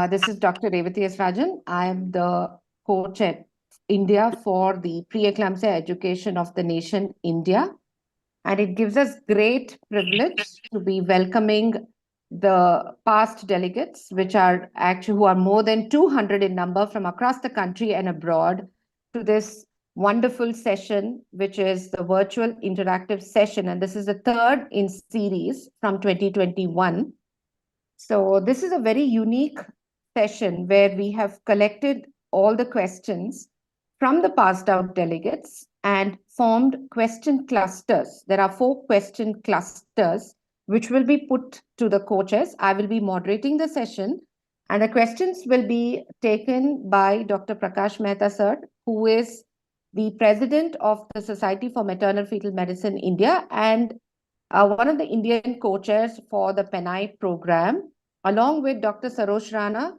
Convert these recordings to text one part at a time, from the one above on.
This is Dr. Revati S. Rajan. I am the coach at India for the pre-eclampsia education of the nation, India. And it gives us great privilege to be welcoming the past delegates, who are more than 200 in number from across the country and abroad, to this wonderful session, which is the virtual interactive session. And this is the third in series from 2021. So this is a very unique session where we have collected all the questions from the passed out delegates and formed question clusters. There are 4 question clusters which will be put to the coaches. I will be moderating the session, and the questions will be taken by Dr. Prakash Mehta sir, who is the president of the Society for Maternal Fetal Medicine India and one of the Indian co-chairs for the PENAI program, along with Dr. Sarosh Rana,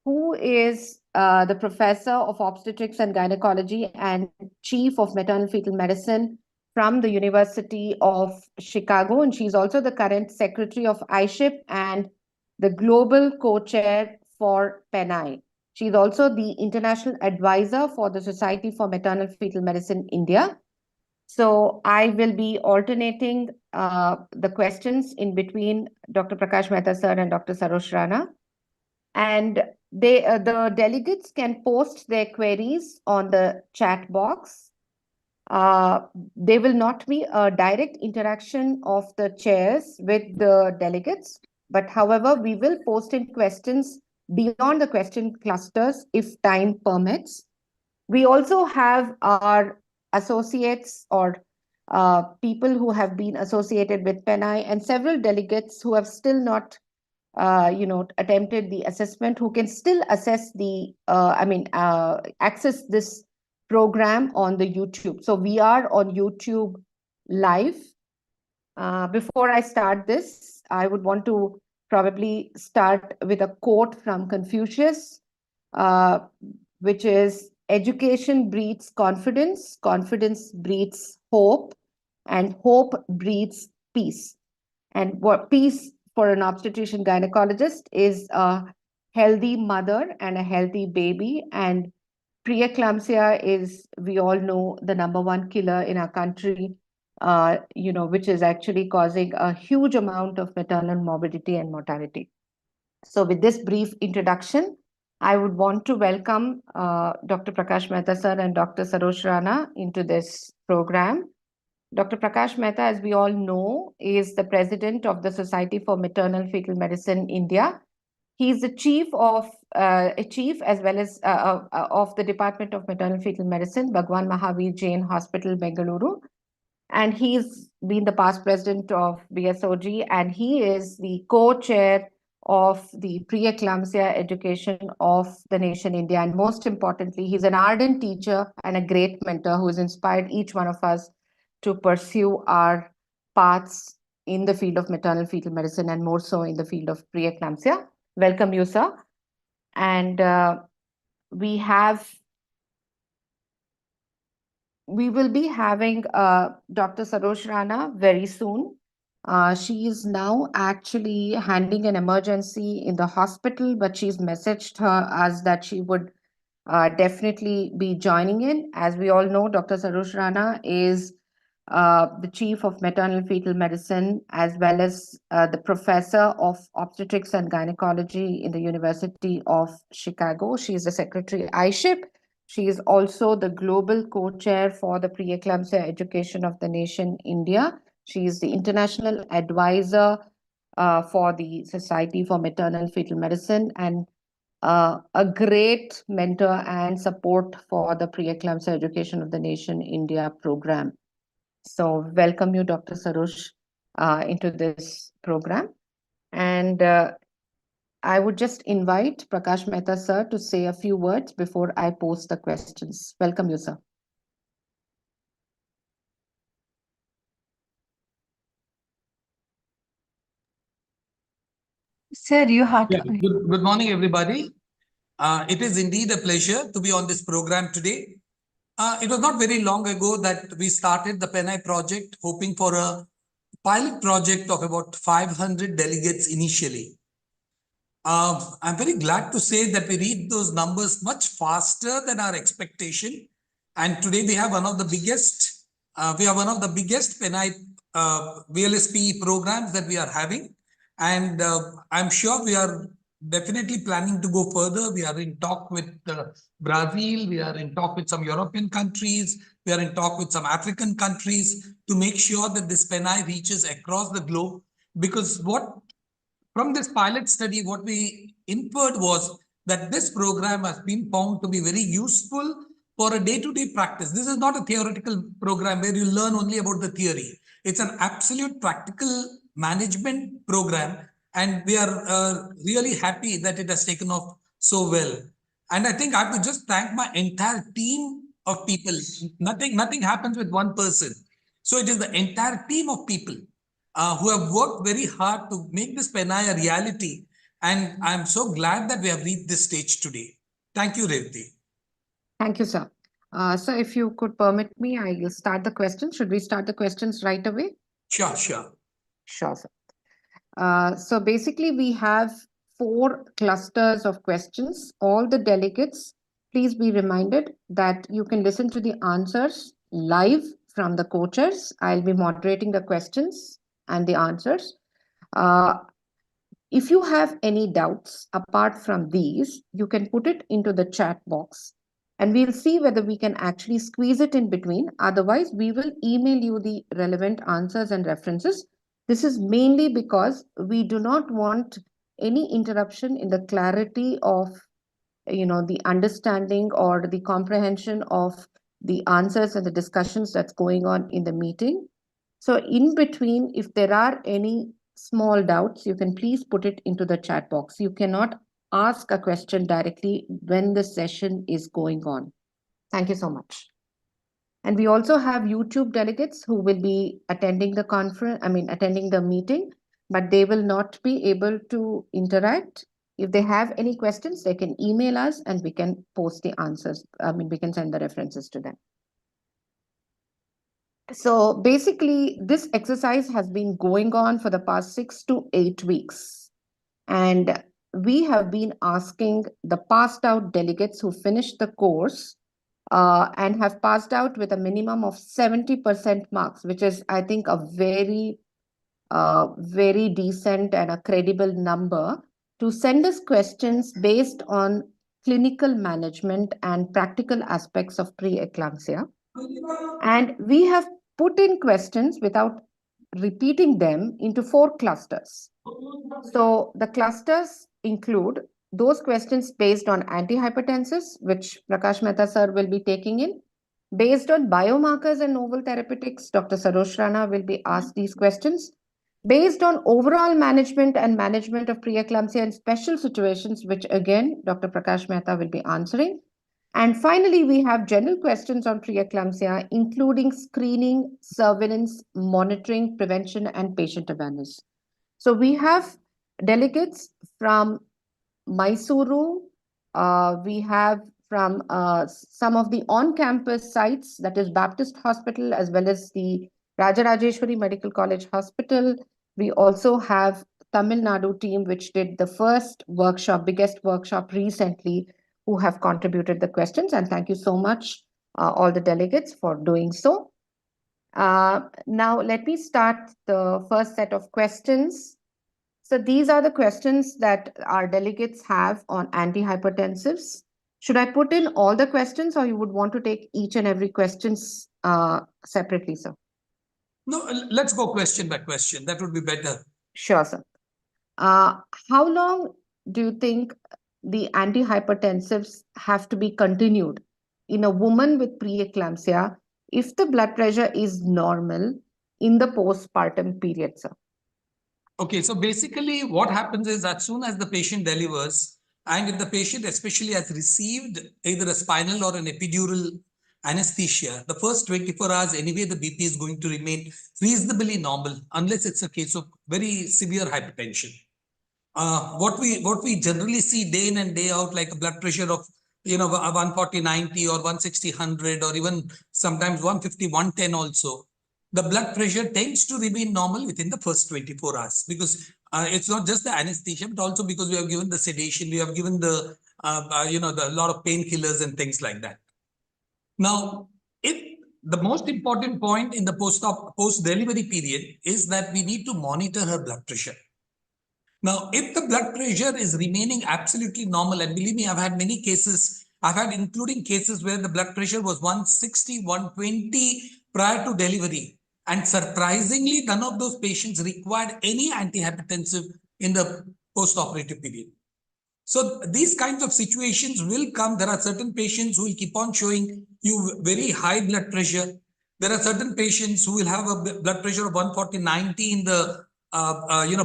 who is the professor of obstetrics and gynecology and chief of maternal fetal medicine from the University of Chicago. And she's also the current secretary of ISHIP and the global co-chair for PENAI. She's also the international advisor for the Society for Maternal Fetal Medicine India. So I will be alternating the questions in between Dr. Prakash Mehta sir and Dr. Sarosh Rana. And the delegates can post their queries on the chat box. There will not be a direct interaction of the chairs with the delegates, but however, we will post in questions beyond the question clusters if time permits. We also have our associates or people who have been associated with PENAI and several delegates who have still not attempted the assessment, who can still access this program on the YouTube. So we are on YouTube live. Before I start this, I would want to probably start with a quote from Confucius, which is, "Education breeds confidence, confidence breeds hope, and hope breeds peace." And what peace for an obstetrician gynecologist is a healthy mother and a healthy baby. And preeclampsia is, we all know, the #1 killer in our country, which is actually causing a huge amount of maternal morbidity and mortality. So with this brief introduction, I would want to welcome Dr. Prakash Mehta sir and Dr. Sarosh Rana into this program. Dr. Prakash Mehta, as we all know, is the president of the Society for Maternal Fetal Medicine India. He is the chief as well as of the Department of Maternal Fetal Medicine, Bhagwan Mahavir Jain Hospital, Bengaluru. And he's been the past president of BSOG, and he is the co-chair of the pre-eclampsia education of the nation, India. And most importantly, he's an ardent teacher and a great mentor who has inspired each one of us to pursue our paths in the field of maternal fetal medicine and more so in the field of preeclampsia. Welcome you, sir. And we will be having Dr. Sarosh Rana very soon. She is now actually handling an emergency in the hospital, but she's messaged us that she would definitely be joining in. As we all know, Dr. Sarosh Rana is the chief of maternal fetal medicine, as well as the professor of obstetrics and gynecology in the University of Chicago. She is the secretary ISHIP. She is also the global co-chair for the preeclampsia education of the nation, India. She is the international advisor for the Society for Maternal Fetal Medicine and a great mentor and support for the preeclampsia education of the nation, India program. So welcome you, Dr. Sarosh, into this program. And I would just invite Prakash Mehta, sir, to say a few words before I pose the questions. Welcome you, sir. Sir, you have to... Good morning, everybody. It is indeed a pleasure to be on this program today. It was not very long ago that we started the PENAI project, hoping for a pilot project of about 500 delegates initially. I'm very glad to say that we reached those numbers much faster than our expectation. And today we have one of the biggest, PENI VLSPE programs that we are having. And I'm sure we are definitely planning to go further. We are in talk with Brazil. We are in talk with some European countries. We are in talk with some African countries to make sure that this PENI reaches across the globe. Because from this pilot study, what we inferred was that this program has been found to be very useful for a day-to-day practice. This is not a theoretical program where you learn only about the theory. It's an absolute practical management program, and we are really happy that it has taken off so well. And I think I have to just thank my entire team of people. Nothing happens with one person. So it is the entire team of people who have worked very hard to make this PENI a reality. And I'm so glad that we have reached this stage today. Thank you, Revati. Thank you, sir. So if you could permit me, I will start the questions. Should we start the questions right away? Sure. Sure, sir. So basically, we have 4 clusters of questions. All the delegates, please be reminded that you can listen to the answers live from the co-chairs. I'll be moderating the questions and the answers. If you have any doubts apart from these, you can put it into the chat box and we'll see whether we can actually squeeze it in between. Otherwise, we will email you the relevant answers and references. This is mainly because we do not want any interruption in the clarity of the understanding or the comprehension of the answers and the discussions that's going on in the meeting. So in between, if there are any small doubts, you can please put it into the chat box. You cannot ask a question directly when the session is going on. Thank you so much. And we also have YouTube delegates who will be attending the attending the meeting, but they will not be able to interact. If they have any questions, they can email us and we can post the answers. We can send the references to them. So basically, this exercise has been going on for the past 6 to 8 weeks. And we have been asking the passed out delegates who finished the course and have passed out with a minimum of 70% marks, which is, I think, a very, very decent and a credible number, to send us questions based on clinical management and practical aspects of preeclampsia. And we have put in questions without repeating them into 4 clusters. So the clusters include those questions based on antihypertensives, which Prakash Mehta sir will be taking in. Based on biomarkers and novel therapeutics, Dr. Sarosh Rana will be asked these questions. Based on overall management and management of preeclampsia in special situations, which again, Dr. Prakash Mehta will be answering. And finally, we have general questions on preeclampsia, including screening, surveillance, monitoring, prevention, and patient awareness. So we have delegates from Mysuru. We have from some of the on-campus sites, that is Baptist Hospital, as well as the Rajarajeshwari Medical College Hospital. We also have Tamil Nadu team, which did the first workshop, biggest workshop recently, who have contributed the questions. And thank you so much, all the delegates, for doing so. Now, let me start the first set of questions. So these are the questions that our delegates have on antihypertensives. Should I put in all the questions, or you would want to take each and every questions separately, sir? No, let's go question by question. That would be better. Sure, sir. How long do you think the antihypertensives have to be continued in a woman with preeclampsia if the blood pressure is normal in the postpartum period, sir? Okay, so basically what happens is, as soon as the patient delivers, and if the patient especially has received either a spinal or an epidural anesthesia, the first 24 hours anyway, the BP is going to remain reasonably normal, unless it's a case of very severe hypertension. What we generally see day in and day out, like a blood pressure of 140/90 or 160/100 or even sometimes 150/110 also, the blood pressure tends to remain normal within the first 24 hours, because it's not just the anesthesia, but also because we have given the sedation, we have given the, the lot of painkillers and things like that. Now, the most important point in the post-delivery period is that we need to monitor her blood pressure. Now, if the blood pressure is remaining absolutely normal, and believe me, I've had many cases, including cases where the blood pressure was 160, 120 prior to delivery. And surprisingly, none of those patients required any antihypertensive in the post-operative period. So these kinds of situations will come. There are certain patients who will keep on showing you very high blood pressure. There are certain patients who will have a blood pressure of 140/90 in the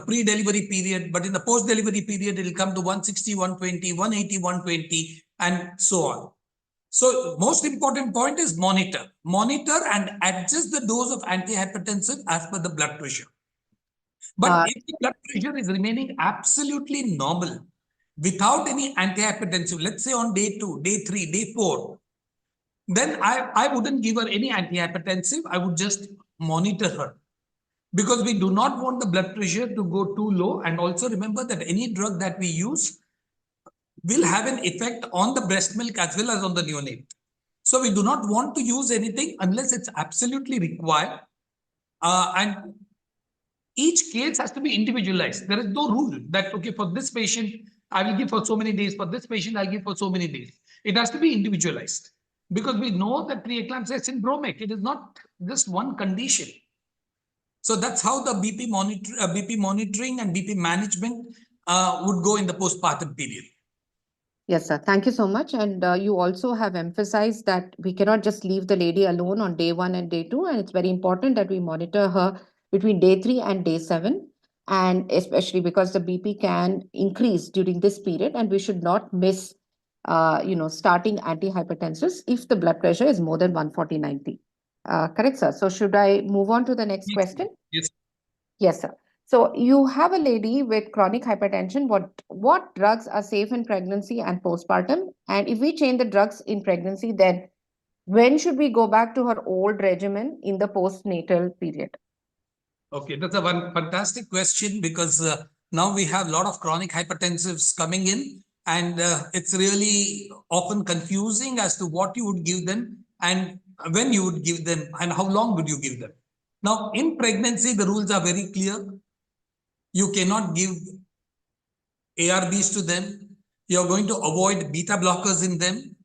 pre-delivery period, but in the post-delivery period, it will come to 160, 120, 180, 120, and so on. So most important point is monitor and adjust the dose of antihypertensive as per the blood pressure. But if the blood pressure is remaining absolutely normal, without any antihypertensive, let's say on day 2, day 3, day 4, then I wouldn't give her any antihypertensive. I would just monitor her, because we do not want the blood pressure to go too low. And also remember that any drug that we use will have an effect on the breast milk as well as on the neonate. So we do not want to use anything unless it's absolutely required. And each case has to be individualized. There is no rule that, okay, for this patient, I will give for so many days. For this patient, I'll give for so many days. It has to be individualized, because we know that preeclampsia is syndromic. It is not just one condition. So that's how the BP monitoring and BP management would go in the postpartum period. Yes, sir. Thank you so much. And you also have emphasized that we cannot just leave the lady alone on day 1 and day 2. And it's very important that we monitor her between day 3 and day 7. And especially because the BP can increase during this period, and we should not miss, starting antihypertensives if the blood pressure is more than 140/90. Correct, sir. So should I move on to the next question? Yes. Yes, sir. So you have a lady with chronic hypertension. What drugs are safe in pregnancy and postpartum? And if we change the drugs in pregnancy, then when should we go back to her old regimen in the postnatal period? Okay, that's a fantastic question, because now we have a lot of chronic hypertensives coming in, and it's really often confusing as to what you would give them and when you would give them and how long would you give them. Now, in pregnancy, the rules are very clear. You cannot give ARBs to them. You're going to avoid beta blockers in them.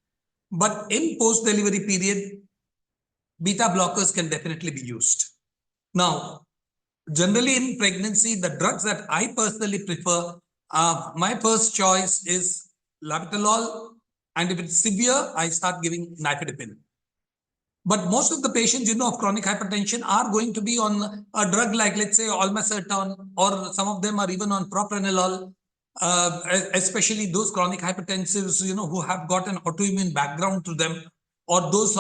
But in post-delivery period, beta blockers can definitely be used. Now, generally in pregnancy, the drugs that I personally prefer, my first choice is labetalol. And if it's severe, I start giving nifedipine. But most of the patients, of chronic hypertension are going to be on a drug like, let's say, olmesartan, or some of them are even on propranolol, especially those chronic hypertensives, who have got an autoimmune background to them, or those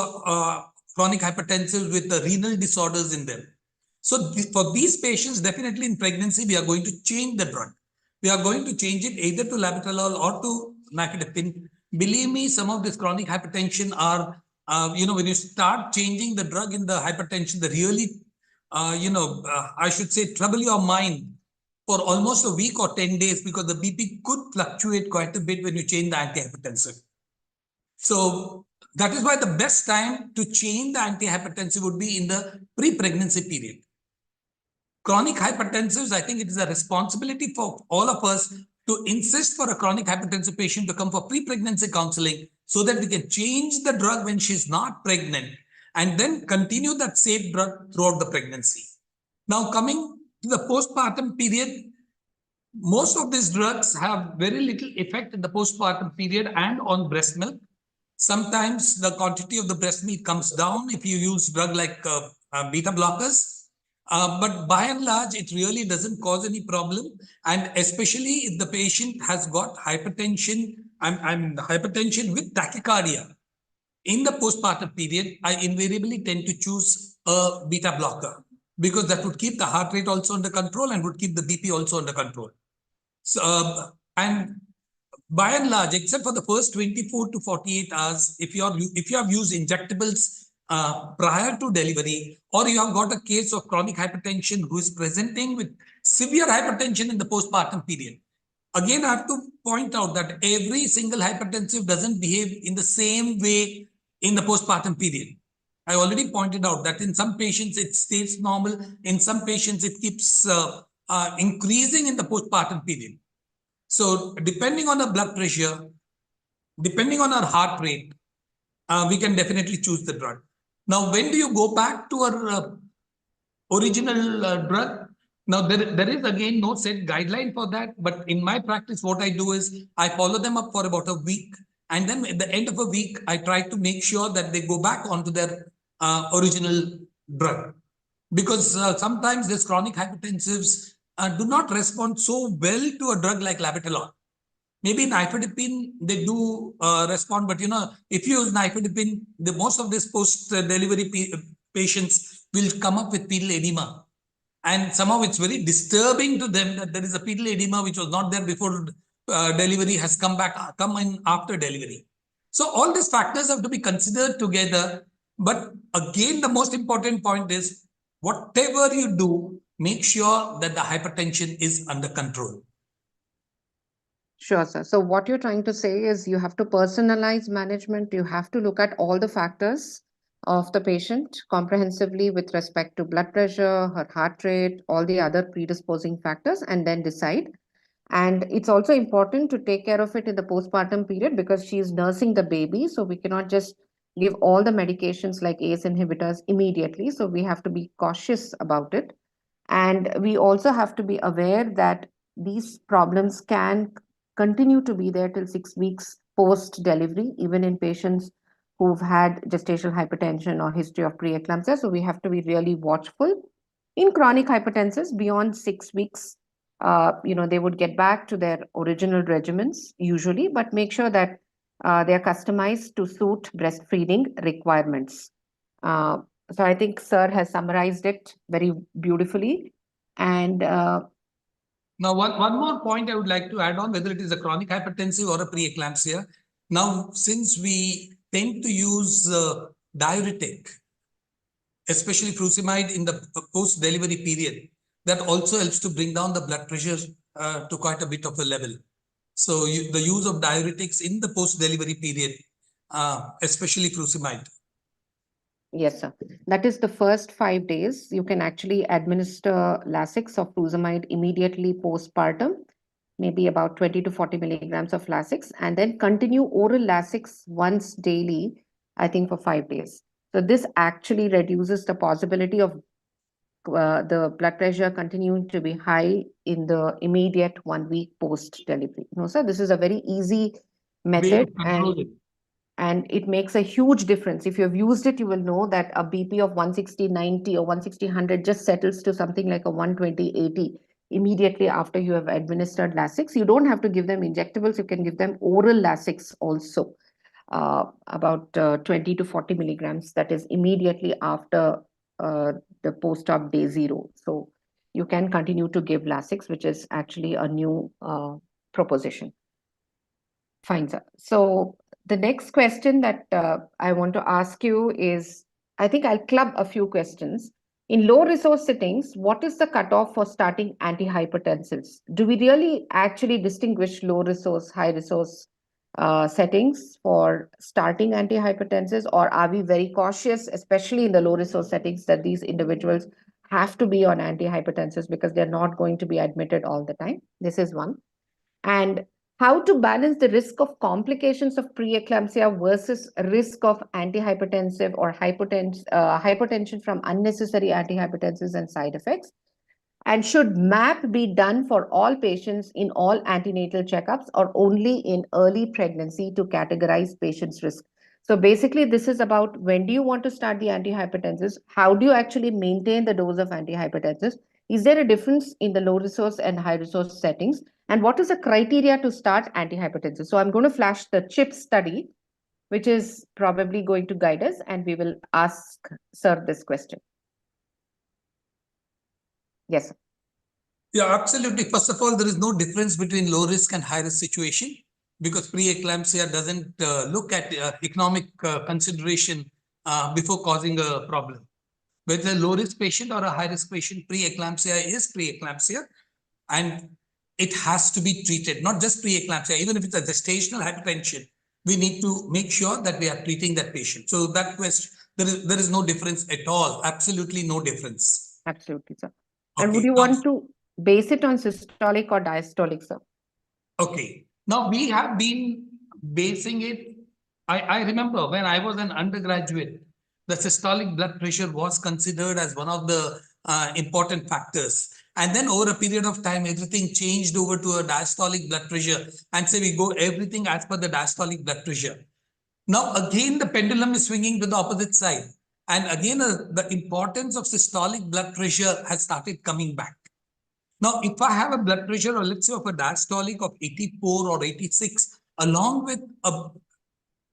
chronic hypertensives with the renal disorders in them. So for these patients, definitely in pregnancy, we are going to change the drug. We are going to change it either to labetalol or to nifedipine. Believe me, some of this chronic hypertension are, when you start changing the drug in the hypertension, the really, I should say, trouble your mind for almost a week or 10 days, because the BP could fluctuate quite a bit when you change the antihypertensive. So that is why the best time to change the antihypertensive would be in the pre-pregnancy period. Chronic hypertensives, I think it is a responsibility for all of us to insist for a chronic hypertensive patient to come for pre-pregnancy counseling, so that we can change the drug when she's not pregnant and then continue that safe drug throughout the pregnancy. Now, coming to the postpartum period, most of these drugs have very little effect in the postpartum period and on breast milk. Sometimes the quantity of the breast milk comes down if you use drug like beta blockers. But by and large, it really doesn't cause any problem. And especially if the patient has got hypertension, hypertension with tachycardia in the postpartum period, I invariably tend to choose a beta blocker, because that would keep the heart rate also under control and would keep the BP also under control. So, and by and large, except for the first 24 to 48 hours, if you have used injectables prior to delivery, or you have got a case of chronic hypertension who is presenting with severe hypertension in the postpartum period. Again, I have to point out that every single hypertensive doesn't behave in the same way in the postpartum period. I already pointed out that in some patients it stays normal, in some patients it keeps increasing in the postpartum period. So depending on the blood pressure, depending on our heart rate, we can definitely choose the drug. Now, when do you go back to our original drug? Now, there is again no set guideline for that. But in my practice, what I do is I follow them up for about a week. And then at the end of a week, I try to make sure that they go back onto their original drug. Because sometimes these chronic hypertensives do not respond so well to a drug like labetalol. Maybe nifedipine, they do respond, but if you use nifedipine, most of these post-delivery patients will come up with pedal edema. And somehow it's very disturbing to them that there is a pedal edema which was not there before delivery has come in after delivery. So all these factors have to be considered together. But again, the most important point is whatever you do, make sure that the hypertension is under control. Sure, sir. So what you're trying to say is you have to personalize management. You have to look at all the factors of the patient comprehensively with respect to blood pressure, her heart rate, all the other predisposing factors, and then decide. And it's also important to take care of it in the postpartum period because she's nursing the baby. So we cannot just give all the medications like ACE inhibitors immediately. So we have to be cautious about it. And we also have to be aware that these problems can continue to be there till 6 weeks post delivery, even in patients who've had gestational hypertension or history of preeclampsia. So we have to be really watchful. In chronic hypertensives, beyond 6 weeks, they would get back to their original regimens usually, but make sure that they're customized to suit breastfeeding requirements. So I think Sir has summarized it very beautifully. And now, one more point I would like to add on, whether it is a chronic hypertensive or a preeclampsia. Now, since we tend to use diuretic, especially furosemide in the post-delivery period, that also helps to bring down the blood pressure to quite a bit of a level. So the use of diuretics in the post-delivery period, especially furosemide. yes, sir. That is the first 5 days. You can actually administer Lasix or furosemide immediately postpartum, maybe about 20 to 40 milligrams of Lasix, and then continue oral Lasix once daily, I think for 5 days. So this actually reduces the possibility of the blood pressure continuing to be high in the immediate 1 week post delivery. No, sir, this is a very easy method and it makes a huge difference. If you've used it, you will know that a BP of 160/90 or 160/100 just settles to something like a 120/80 immediately after you have administered Lasix. You don't have to give them injectables. You can give them oral Lasix also, about 20 to 40 milligrams. That is immediately after the post-op day 0. So you can continue to give Lasix, which is actually a new proposition. Fine, sir. So the next question that I want to ask you is, I think I'll club a few questions. In low resource settings, what is the cutoff for starting antihypertensives? Do we really actually distinguish low resource, high resource settings for starting antihypertensives, or are we very cautious, especially in the low resource settings, that these individuals have to be on antihypertensives because they're not going to be admitted all the time? This is one. And how to balance the risk of complications of preeclampsia versus risk of antihypertensive or hypertension from unnecessary antihypertensives and side effects. And should MAP be done for all patients in all antenatal checkups or only in early pregnancy to categorize patients' risk? So basically, this is about when do you want to start the antihypertensives? How do you actually maintain the dose of antihypertensives? Is there a difference in the low resource and high resource settings? And what is the criteria to start antihypertensive? So I'm going to flash the CHIP study, which is probably going to guide us, and we will ask Sir this question. Yes, sir. Yeah, absolutely. First of all, there is no difference between low risk and high risk situation because preeclampsia doesn't look at economic consideration before causing a problem. Whether a low-risk patient or a high-risk patient, preeclampsia is preeclampsia, and it has to be treated, not just preeclampsia. Even if it's a gestational hypertension, we need to make sure that we are treating that patient. So that question, there is no difference at all. Absolutely no difference. Absolutely, sir. And would Okay. you want to base it on systolic or diastolic, sir? Okay. Now we have been basing it. I remember when I was an undergraduate, the systolic blood pressure was considered as one of the important factors. And then over a period of time, everything changed over to a diastolic blood pressure. And so we go everything as per the diastolic blood pressure. Now, again, the pendulum is swinging to the opposite side. And again, the importance of systolic blood pressure has started coming back. Now, if I have a blood pressure, or let's say of a diastolic of 84 or 86, along with a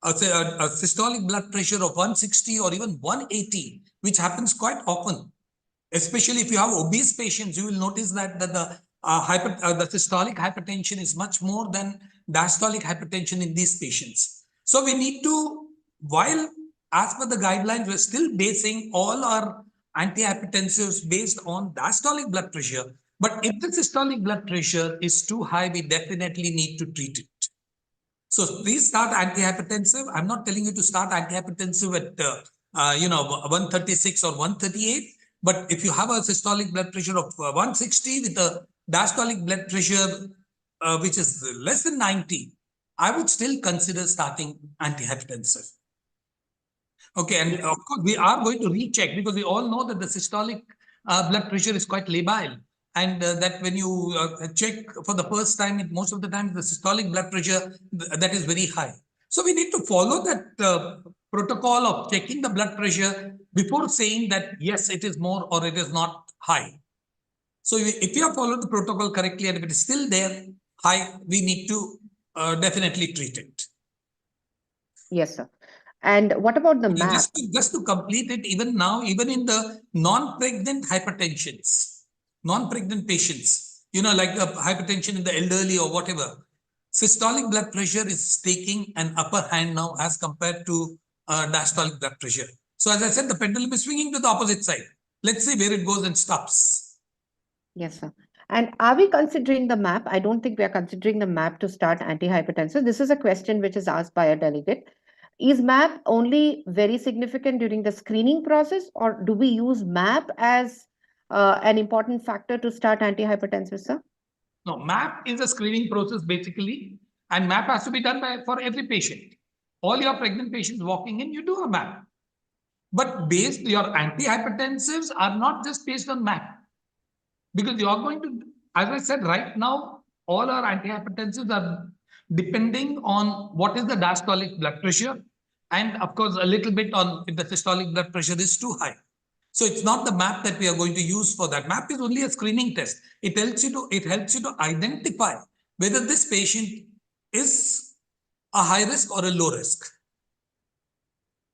systolic blood pressure of 160 or even 180, which happens quite often, especially if you have obese patients, you will notice that the systolic hypertension is much more than diastolic hypertension in these patients. So we need to, while as per the guidelines, we're still basing all our antihypertensives based on diastolic blood pressure. But if the systolic blood pressure is too high, we definitely need to treat it. So please start antihypertensive. I'm not telling you to start antihypertensive at 136 or 138. But if you have a systolic blood pressure of 160 with a diastolic blood pressure which is less than 90, I would still consider starting antihypertensive. Okay, and of course we are going to recheck, because we all know that the systolic blood pressure is quite labile, and that when you check for the first time, most of the time the systolic blood pressure that is very high. So we need to follow that protocol of checking the blood pressure before saying that yes, it is more or it is not high. So if you have followed the protocol correctly and if it is still there high, we need to definitely treat it. Yes, sir. And what about the MAP? Just to complete it, even now, even in the non-pregnant hypertensions, non-pregnant patients, like the hypertension in the elderly or whatever, systolic blood pressure is taking an upper hand now as compared to diastolic blood pressure. So as I said, the pendulum is swinging to the opposite side. Let's see where it goes and stops. Yes, sir. And are we considering the MAP? I don't think we are considering the MAP to start antihypertensive. This is a question which is asked by a delegate. Is MAP only very significant during the screening process, or do we use MAP as an important factor to start antihypertensive, sir? No, MAP is a screening process basically, and MAP has to be done for every patient. All your pregnant patients walking in, you do a MAP. But your antihypertensives are not just based on MAP. Because you are going to, as I said, right now, all our antihypertensives are depending on what is the diastolic blood pressure, and of course, a little bit on if the systolic blood pressure is too high. So it's not the MAP that we are going to use for that. MAP is only a screening test. It helps you to identify whether this patient is a high risk or a low risk.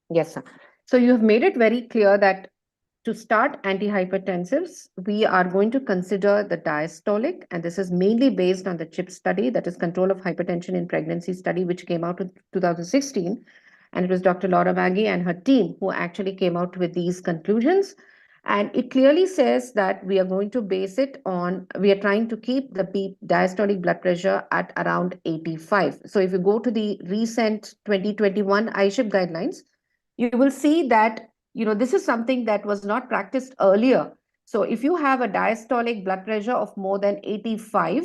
Yes, sir. So you have made it very clear that to start antihypertensives, we are going to consider the diastolic, and this is mainly based on the CHIP study, that is Control of Hypertension in Pregnancy study, which came out in 2016. And it was Dr. Laura Maggie and her team who actually came out with these conclusions. And it clearly says that we are going to base it on, we are trying to keep the diastolic blood pressure at around 85. So if you go to the recent 2021 ISHIP guidelines, you will see that this is something that was not practiced earlier. So if you have a diastolic blood pressure of more than 85,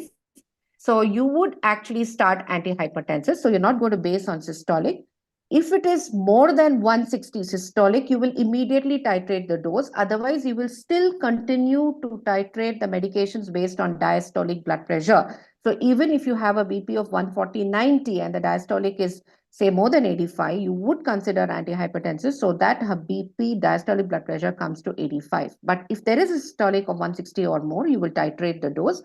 so you would actually start antihypertensive. So you're not going to base on systolic. If it is more than 160 systolic, you will immediately titrate the dose. Otherwise, you will still continue to titrate the medications based on diastolic blood pressure. So even if you have a BP of 140/90 and the diastolic is say more than 85, you would consider antihypertensive so that her BP diastolic blood pressure comes to 85. But if there is a systolic of 160 or more, you will titrate the dose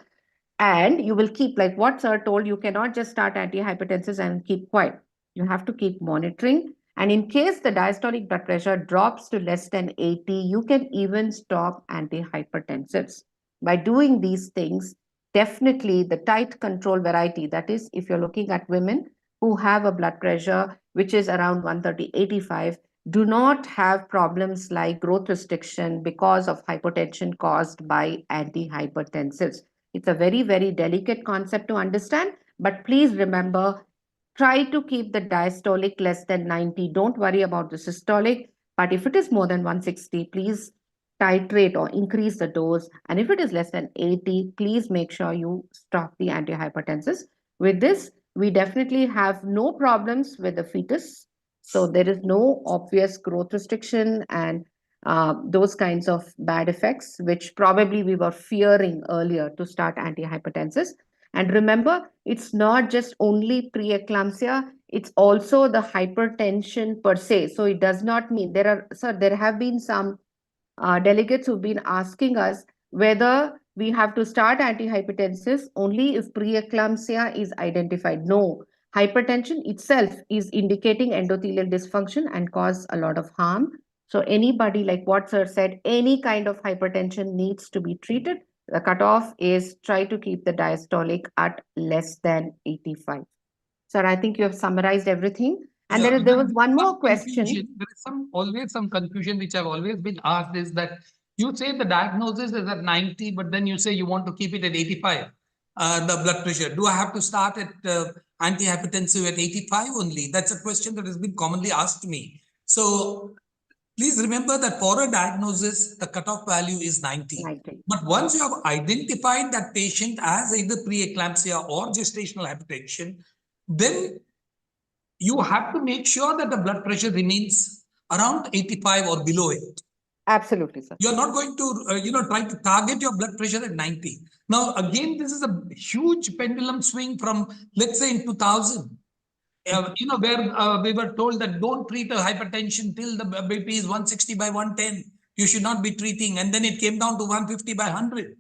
and you will keep, like what sir told, you cannot just start antihypertensives and keep quiet. You have to keep monitoring. And in case the diastolic blood pressure drops to less than 80, you can even stop antihypertensives. By doing these things, definitely the tight control variety, that is, if you're looking at women who have a blood pressure which is around 130/85, do not have problems like growth restriction because of hypotension caused by antihypertensives. It's a very, very delicate concept to understand, but please remember, try to keep the diastolic less than 90. Don't worry about the systolic, but if it is more than 160, please titrate or increase the dose. And if it is less than 80, please make sure you stop the antihypertensives. With this, we definitely have no problems with the fetus. So there is no obvious growth restriction and those kinds of bad effects, which probably we were fearing earlier to start antihypertensives. And remember, it's not just only preeclampsia, it's also the hypertension per se. So it does not mean there have been some delegates who've been asking us whether we have to start antihypertensives only if preeclampsia is identified. No, hypertension itself is indicating endothelial dysfunction and cause a lot of harm. So anybody, like what sir said, any kind of hypertension needs to be treated. The cutoff is try to keep the diastolic at less than 85. Sir, I think you have summarized everything. And Yeah, there was one more some question. confusion. There is always some confusion which I've always been asked is that you say the diagnosis is at 90, but then you say you want to keep it at 85, the blood pressure. Do I have to start at antihypertensive at 85 only? That's a question that has been commonly asked to me. So please remember that for a diagnosis, the cutoff value is 90. 90. But once you have identified that patient as either preeclampsia or gestational hypertension, then you have to make sure that the blood pressure remains around 85 or below it. Absolutely, sir. You're not going to, try to target your blood pressure at 90. Now, again, this is a huge pendulum swing from, let's say, in 2000, where we were told that don't treat a hypertension till the BP is 160 by 110. You should not be treating. And then it came down to 150 by 100.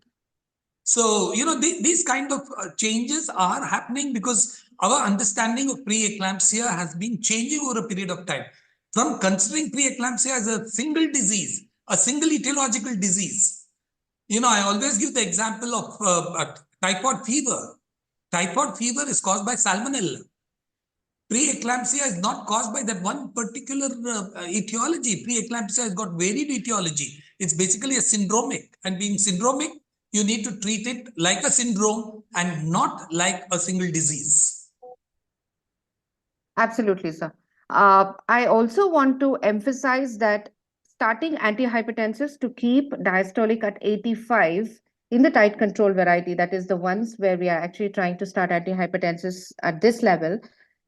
So, these kind of changes are happening because our understanding of preeclampsia has been changing over a period of time. From considering preeclampsia as a single disease, a single etiological disease. I always give the example of typhoid fever. Typhoid fever is caused by salmonella. Preeclampsia is not caused by that one particular etiology. Preeclampsia has got varied etiology. It's basically a syndromic. And being syndromic, you need to treat it like a syndrome and not like a single disease. Absolutely, sir. I also want to emphasize that starting antihypertensives to keep diastolic at 85 in the tight control variety, that is the ones where we are actually trying to start antihypertensives at this level,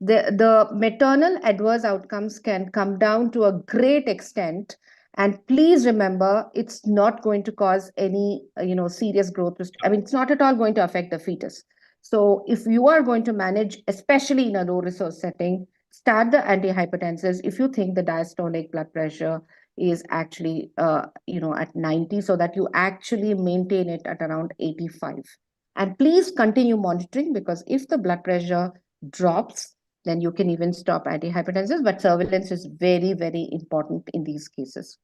the maternal adverse outcomes can come down to a great extent. And please remember, it's not going to cause any, serious growth. I mean, it's not at all going to affect the fetus. So if you are going to manage, especially in a low resource setting, start the antihypertensives if you think the diastolic blood pressure is actually, at 90, so that you actually maintain it at around 85. And please continue monitoring, because if the blood pressure drops, then you can even stop antihypertensives. But surveillance is very, very important in these cases.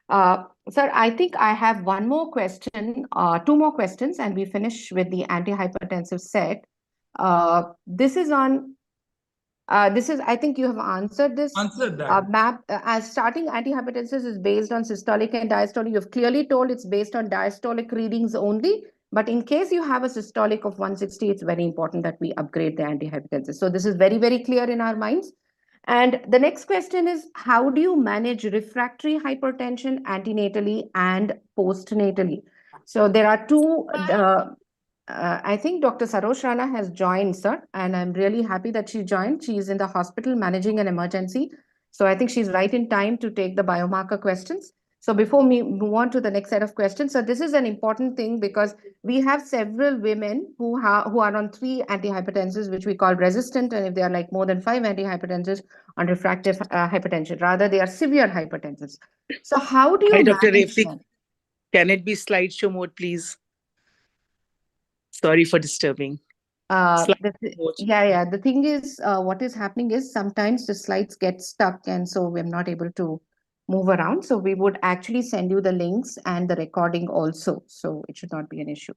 Sir, I think I have one more question, two more questions, and we finish with the antihypertensive set. This is on, I think you have answered this. Answer that. MAP, as starting antihypertensives is based on systolic and diastolic. You've clearly told it's based on diastolic readings only. But in case you have a systolic of 160, it's very important that we upgrade the antihypertensive. So this is very, very clear in our minds. And the next question is, how do you manage refractory hypertension antenatally and postnatally? So there are two, I think Dr. Sarosh Rana has joined, sir, and I'm really happy that she joined. She is in the hospital managing an emergency. So I think she's right in time to take the biomarker questions. So before we move on to the next set of questions, so this is an important thing because we have several women who are on 3 antihypertensives, which we call resistant, and if they are like more than 5 antihypertensives on refractive hypertension, rather they are severe hypertensives. So how do you Hi, Dr. manage Refik. them? Can it be slideshow mode, please? Sorry for disturbing. The thing is, what is happening is sometimes the slides get stuck, and so we're not able to move around. So we would actually send you the links and the recording also. So it should not be an issue.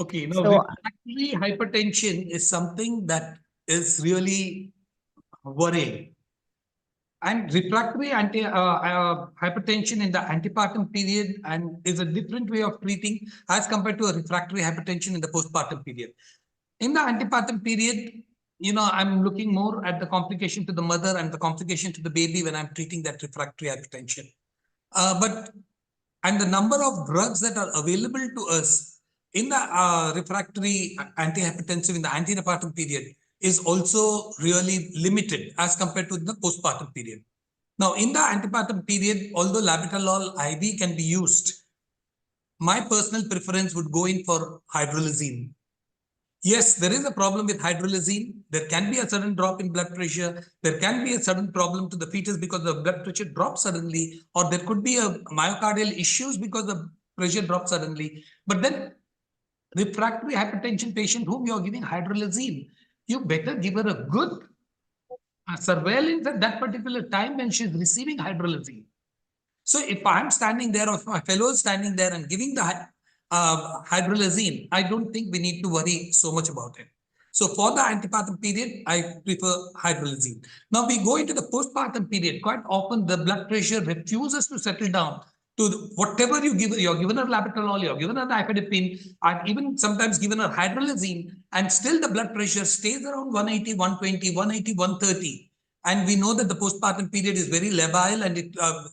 Okay, now So, refractory hypertension is something that is really worrying. And refractory hypertension in the antepartum period and is a different way of treating as compared to a refractory hypertension in the postpartum period. In the antepartum period, I'm looking more at the complication to the mother and the complication to the baby when I'm treating that refractory hypertension. And the number of drugs that are available to us in the refractory antihypertensive in the antepartum period is also really limited as compared to the postpartum period. Now, in the antepartum period, although labetalol IV can be used, my personal preference would go in for hydralazine. Yes, there is a problem with hydralazine. There can be a sudden drop in blood pressure. There can be a sudden problem to the fetus because the blood pressure drops suddenly, or there could be a myocardial issues because the pressure drops suddenly. But then refractory hypertension patient whom you're giving hydralazine, you better give her a good surveillance at that particular time when she's receiving hydralazine. So if I'm standing there or if my fellow is standing there and giving the hydralazine, I don't think we need to worry so much about it. So for the antepartum period, I prefer hydralazine. Now we go into the postpartum period. Quite often the blood pressure refuses to settle down to whatever you give. You're given her labetalol, you're given her nifedipine, I've even sometimes given her hydralazine, and still the blood pressure stays around 180, 120, 180, 130. And we know that the postpartum period is very labile, and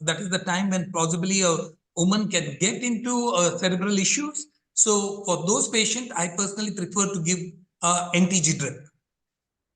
that is the time when possibly a woman can get into cerebral issues. So for those patients, I personally prefer to give NTG drip.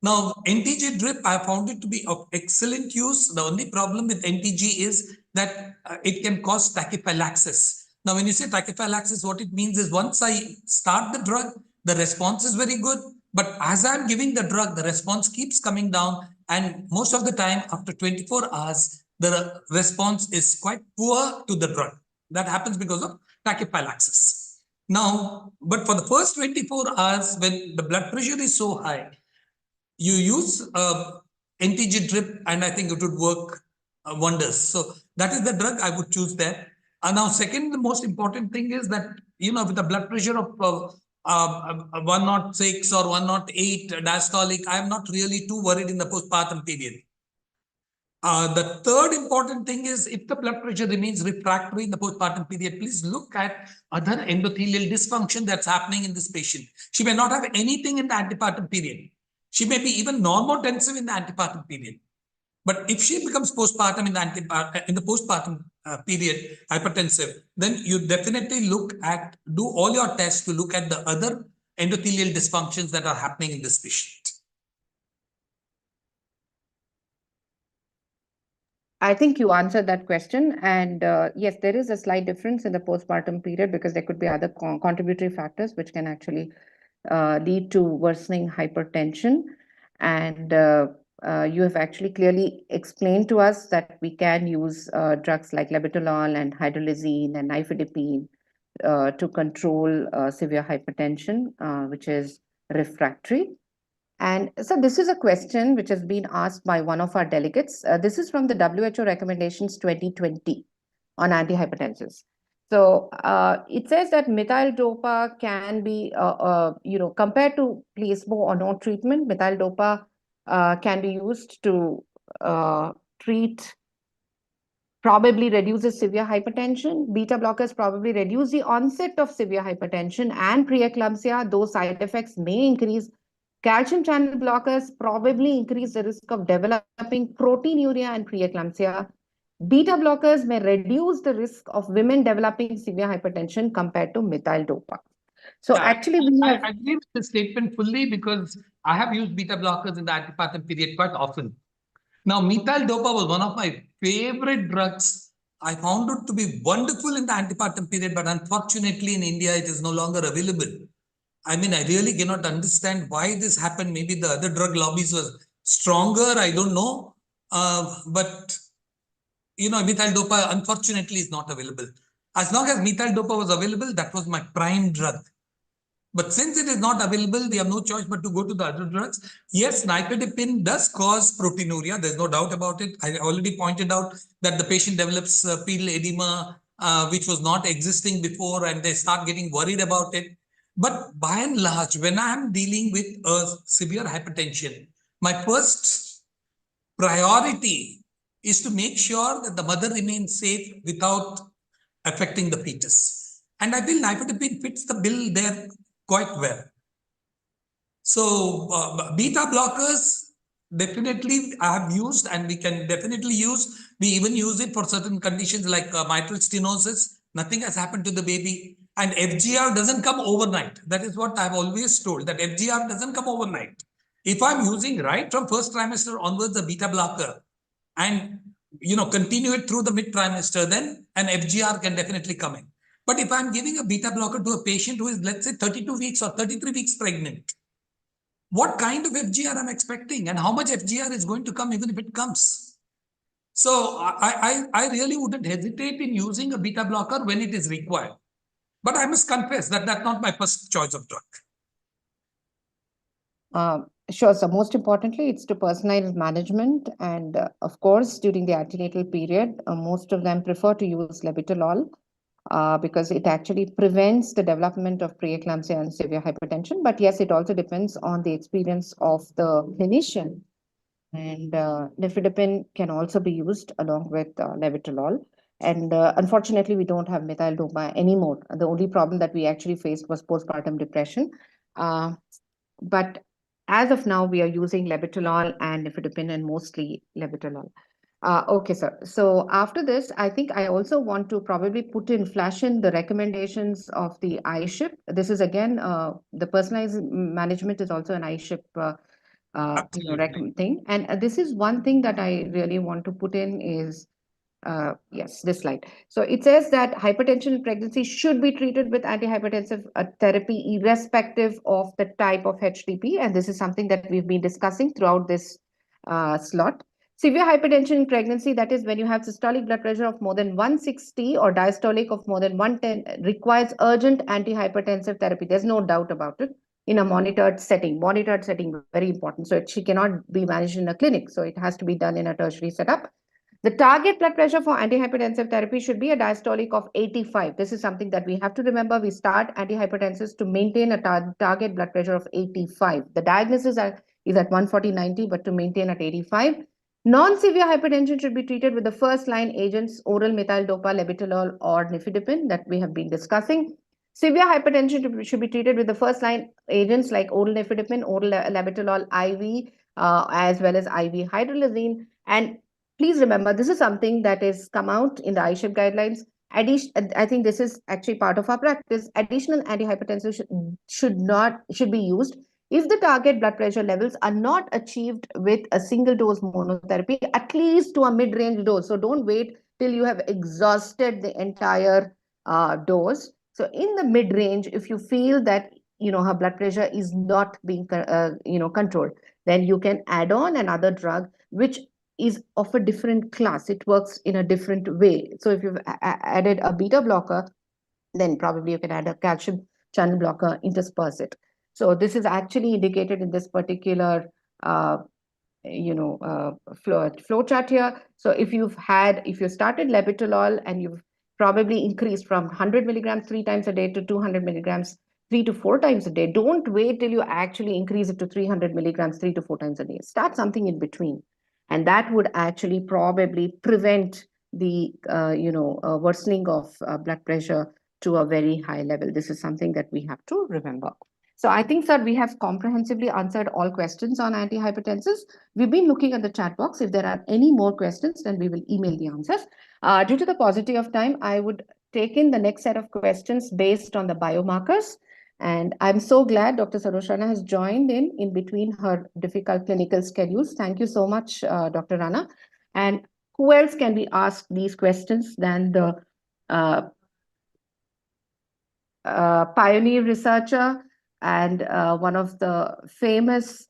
Now, NTG drip, I found it to be of excellent use. The only problem with NTG is that it can cause tachyphylaxis. Now, when you say tachyphylaxis, what it means is once I start the drug, the response is very good. But as I'm giving the drug, the response keeps coming down. And most of the time, after 24 hours, the response is quite poor to the drug. That happens because of tachyphylaxis. Now, but for the first 24 hours, when the blood pressure is so high, you use NTG drip, and I think it would work wonders. So that is the drug I would choose there. Now, second, the most important thing is that, with the blood pressure of 106 or 108 diastolic, I am not really too worried in the postpartum period. The third important thing is if the blood pressure remains refractory in the postpartum period, please look at other endothelial dysfunction that's happening in this patient. She may not have anything in the antepartum period. She may be even normotensive in the antepartum period. But if she becomes postpartum in the postpartum period hypertensive, then you definitely do all your tests to look at the other endothelial dysfunctions that are happening in this patient. I think you answered that question. And yes, there is a slight difference in the postpartum period because there could be other contributory factors which can actually lead to worsening hypertension. And you have actually clearly explained to us that we can use drugs like labetalol and hydralazine and nifedipine to control severe hypertension, which is refractory. And so this is a question which has been asked by one of our delegates. This is from the WHO recommendations 2020 on antihypertensives. So it says that methyl dopa can be, compared to placebo or no treatment, methyl dopa can be used to treat, probably reduces severe hypertension. Beta blockers probably reduce the onset of severe hypertension and preeclampsia. Those side effects may increase. Calcium channel blockers probably increase the risk of developing proteinuria and preeclampsia. Beta blockers may reduce the risk of women developing severe hypertension compared to methyl dopa. So yeah, actually, I agree with the statement fully because I have used beta blockers in the antepartum period quite often. Now, methyl dopa was one of my favorite drugs. I found it to be wonderful in the antepartum period, but unfortunately in India, it is no longer available. I mean, I really cannot understand why this happened. Maybe the other drug lobbies was stronger. I don't know. But, methyl dopa, unfortunately, is not available. As long as methyl dopa was available, that was my prime drug. But since it is not available, we have no choice but to go to the other drugs. Yes, nifedipine does cause proteinuria. There's no doubt about it. I already pointed out that the patient develops pedal edema, which was not existing before, and they start getting worried about it. But by and large, when I'm dealing with a severe hypertension, my first priority is to make sure that the mother remains safe without affecting the fetus. And I feel nifedipine fits the bill there quite well. So beta blockers, definitely I have used, and we can definitely use. We even use it for certain conditions like mitral stenosis. Nothing has happened to the baby. And FGR doesn't come overnight. That is what I've always told, that FGR doesn't come overnight. If I'm using right from first trimester onwards a beta blocker and continue it through the mid trimester, then an FGR can definitely come in. But if I'm giving a beta blocker to a patient who is, let's say, 32 weeks or 33 weeks pregnant, what kind of FGR I'm expecting and how much FGR is going to come even if it comes. So I really wouldn't hesitate in using a beta blocker when it is required. But I must confess that that's not my first choice of drug. Sure. So most importantly, it's to personalize management. And of course, during the antenatal period, most of them prefer to use labetalol because it actually prevents the development of preeclampsia and severe hypertension. But yes, it also depends on the experience of the clinician. And nifedipine can also be used along with labetalol. And unfortunately, we don't have methyl dopa anymore. The only problem that we actually faced was postpartum depression. But as of now, we are using labetalol and nifedipine, and mostly labetalol. Okay, sir. So after this, I think I also want to probably flash in the recommendations of the iShip. This is again, the personalized management is also an iShip thing. And this is one thing that I really want to put in is, yes, this slide. So it says that hypertension in pregnancy should be treated with antihypertensive therapy, irrespective of the type of HTP. And this is something that we've been discussing throughout this slot. Severe hypertension in pregnancy, that is when you have systolic blood pressure of more than 160 or diastolic of more than 110, requires urgent antihypertensive therapy. There's no doubt about it. In a monitored setting, very important. So she cannot be managed in a clinic. So it has to be done in a tertiary setup. The target blood pressure for antihypertensive therapy should be a diastolic of 85. This is something that we have to remember. We start antihypertensives to maintain a target blood pressure of 85. The diagnosis is at 140/90, but to maintain at 85. Non-severe hypertension should be treated with the first-line agents, oral methyl dopa, labetalol, or nifedipine that we have been discussing. Severe hypertension should be treated with the first-line agents like oral nifedipine, oral labetalol, IV, as well as IV hydralazine. And please remember, this is something that is come out in the iShip guidelines. I think this is actually part of our practice. Additional antihypertensive should be used if the target blood pressure levels are not achieved with a single dose monotherapy, at least to a mid-range dose. So don't wait till you have exhausted the entire dose. So in the mid-range, if you feel that her blood pressure is not being controlled, then you can add on another drug which is of a different class. It works in a different way. So if you've added a beta blocker, then probably you can add a calcium channel blocker, intersperse it. So this is actually indicated in this particular flow chart here. So if you started labetalol and you've probably increased from 100 milligrams 3 times a day to 200 milligrams 3 to 4 times a day, don't wait till you actually increase it to 300 milligrams 3 to 4 times a day. Start something in between. And that would actually probably prevent the worsening of blood pressure to a very high level. This is something that we have to remember. So I think, sir, we have comprehensively answered all questions on antihypertensives. We've been looking at the chat box. If there are any more questions, then we will email the answers. Due to the paucity of time, I would take in the next set of questions based on the biomarkers. And I'm so glad Dr. Sarosh Rana has joined in between her difficult clinical schedules. Thank you so much, Dr. Rana. And who else can we ask these questions than the pioneer researcher and one of the famous,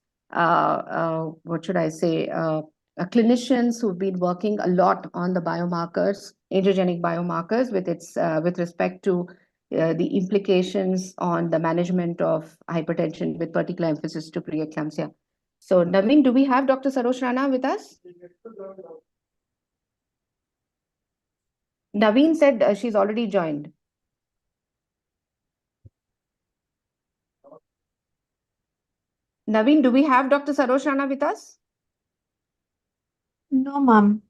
clinicians who've been working a lot on the biomarkers, androgenic biomarkers, with respect to the implications on the management of hypertension, with particular emphasis to preeclampsia. So, Naveen, do we have Dr. Sarosh Rana with us? Naveen said she's already joined. Naveen, do we have Dr. Sarosh Rana with us? No, ma'am.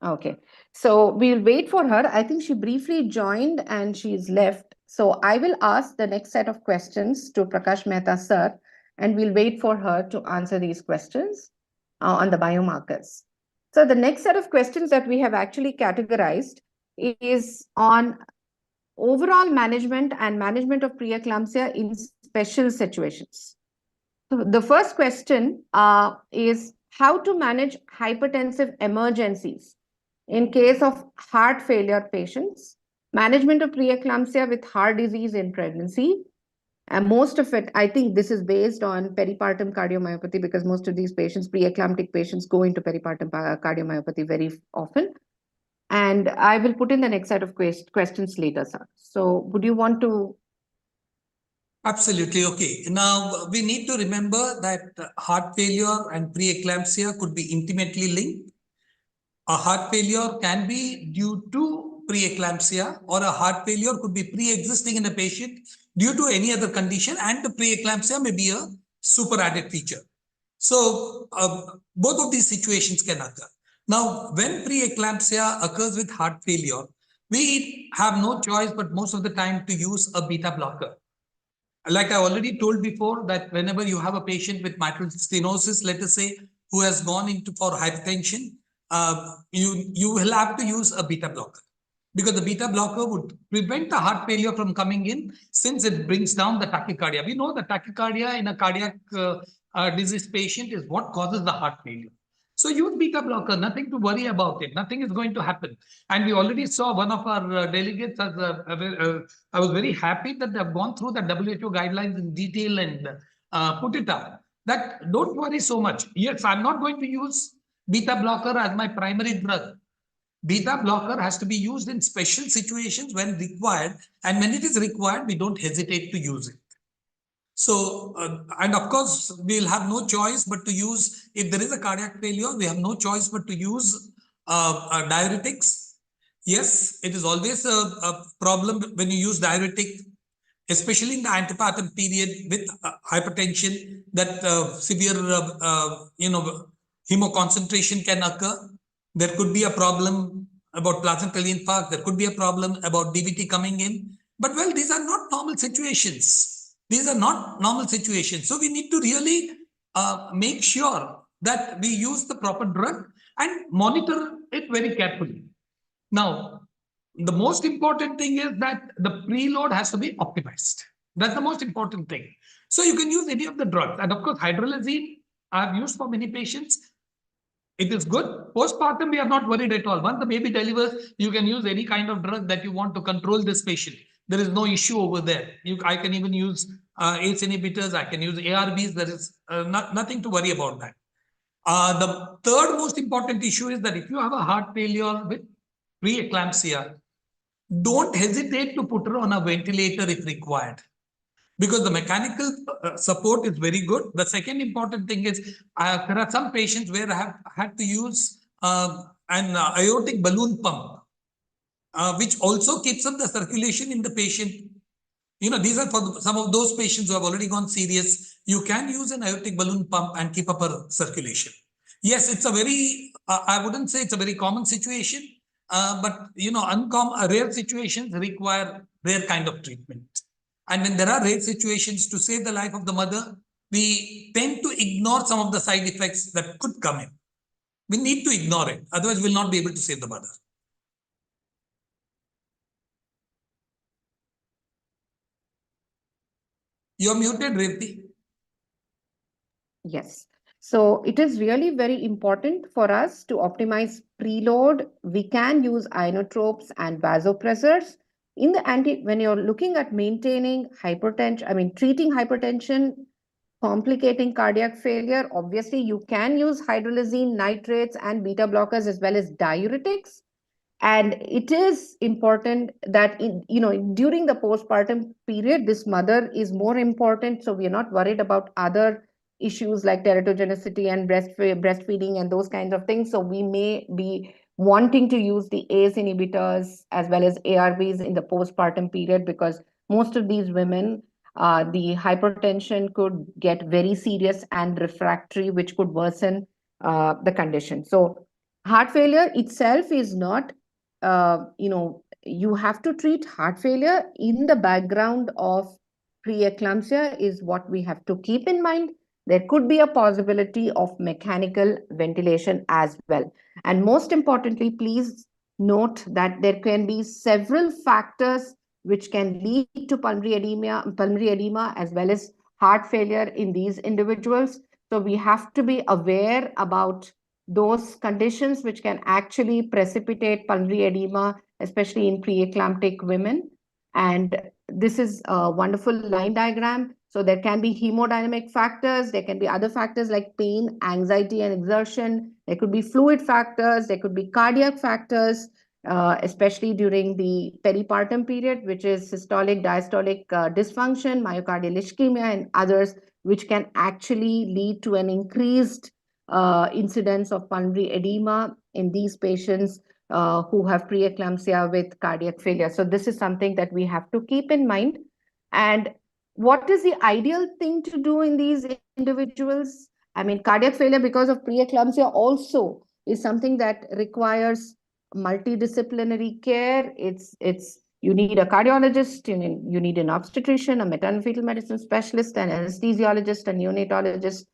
Okay, so we'll wait for her. I think she briefly joined and she's left. So I will ask the next set of questions to Prakash Mehta sir, and we'll wait for her to answer these questions on the biomarkers. So the next set of questions that we have actually categorized is on overall management and management of preeclampsia in special situations. So the first question is how to manage hypertensive emergencies in case of heart failure patients, management of preeclampsia with heart disease in pregnancy. And most of it, I think this is based on peripartum cardiomyopathy because most of these patients, preeclamptic patients, go into peripartum cardiomyopathy very often. And I will put in the next set of questions later, sir. So would you want to? Absolutely. Okay. Now, we need to remember that heart failure and preeclampsia could be intimately linked. A heart failure can be due to preeclampsia, or a heart failure could be pre-existing in a patient due to any other condition, and the preeclampsia may be a super added feature. So both of these situations can occur. Now, when preeclampsia occurs with heart failure, we have no choice but most of the time to use a beta blocker. Like I already told before, that whenever you have a patient with mitral stenosis, let us say, who has gone into for hypertension, you will have to use a beta blocker, because the beta blocker would prevent the heart failure from coming in, since it brings down the tachycardia. We know the tachycardia in a cardiac disease patient is what causes the heart failure. So use beta blocker, nothing to worry about it. Nothing is going to happen. And we already saw one of our delegates as I was very happy that they've gone through the WHO guidelines in detail and put it up. That don't worry so much. Yes, I'm not going to use beta blocker as my primary drug. Beta blocker has to be used in special situations when required. And when it is required, we don't hesitate to use it. So, and of course, we'll have no choice but to use, if there is a cardiac failure, we have no choice but to use diuretics. Yes, it is always a problem when you use diuretic, especially in the antepartum period with hypertension, that severe, hemoconcentration can occur. There could be a problem about placental infarct. There could be a problem about DVT coming in. But well, these are not normal situations. These are not normal situations. So we need to really make sure that we use the proper drug and monitor it very carefully. Now, the most important thing is that the preload has to be optimized. That's the most important thing. So you can use any of the drugs. And of course, hydralazine I've used for many patients. It is good. Postpartum, we are not worried at all. Once the baby delivers, you can use any kind of drug that you want to control this patient. There is no issue over there. I can even use ACE inhibitors. I can use ARBs. There is nothing to worry about that. The third most important issue is that if you have a heart failure with preeclampsia, don't hesitate to put her on a ventilator if required, because the mechanical support is very good. The second important thing is there are some patients where I have had to use an aortic balloon pump, which also keeps up the circulation in the patient. These are for some of those patients who have already gone serious. You can use an aortic balloon pump and keep up her circulation. Yes, it's a very, I wouldn't say it's a very common situation, but rare situations require rare kind of treatment. And when there are rare situations to save the life of the mother, we tend to ignore some of the side effects that could come in. We need to ignore it. Otherwise, we'll not be able to save the mother. You're muted, Revati. Yes. So it is really very important for us to optimize preload. We can use inotropes and vasopressors in the when you're looking at maintaining hypertension, treating hypertension, complicating cardiac failure. Obviously, you can use hydralazine, nitrates, and beta blockers as well as diuretics. And it is important that during the postpartum period, this mother is more important. So we are not worried about other issues like teratogenicity and breastfeeding and those kinds of things. So we may be wanting to use the ACE inhibitors as well as ARBs in the postpartum period, because most of these women, the hypertension could get very serious and refractory, which could worsen the condition. So Heart failure itself is not, you have to treat heart failure in the background of preeclampsia is what we have to keep in mind. There could be a possibility of mechanical ventilation as well. And most importantly, please note that there can be several factors which can lead to pulmonary edema as well as heart failure in these individuals. So we have to be aware about those conditions which can actually precipitate pulmonary edema, especially in preeclamptic women. And this is a wonderful line diagram. So there can be hemodynamic factors, there can be other factors like pain, anxiety, and exertion. There could be fluid factors, there could be cardiac factors, especially during the peripartum period, which is systolic, diastolic dysfunction, myocardial ischemia, and others, which can actually lead to an increased incidence of pulmonary edema in these patients who have preeclampsia with cardiac failure. So this is something that we have to keep in mind. And what is the ideal thing to do in these individuals? I mean, cardiac failure because of preeclampsia also is something that requires multidisciplinary care. It's you need a cardiologist, you need an obstetrician, a maternal fetal medicine specialist, an anesthesiologist, a neonatologist,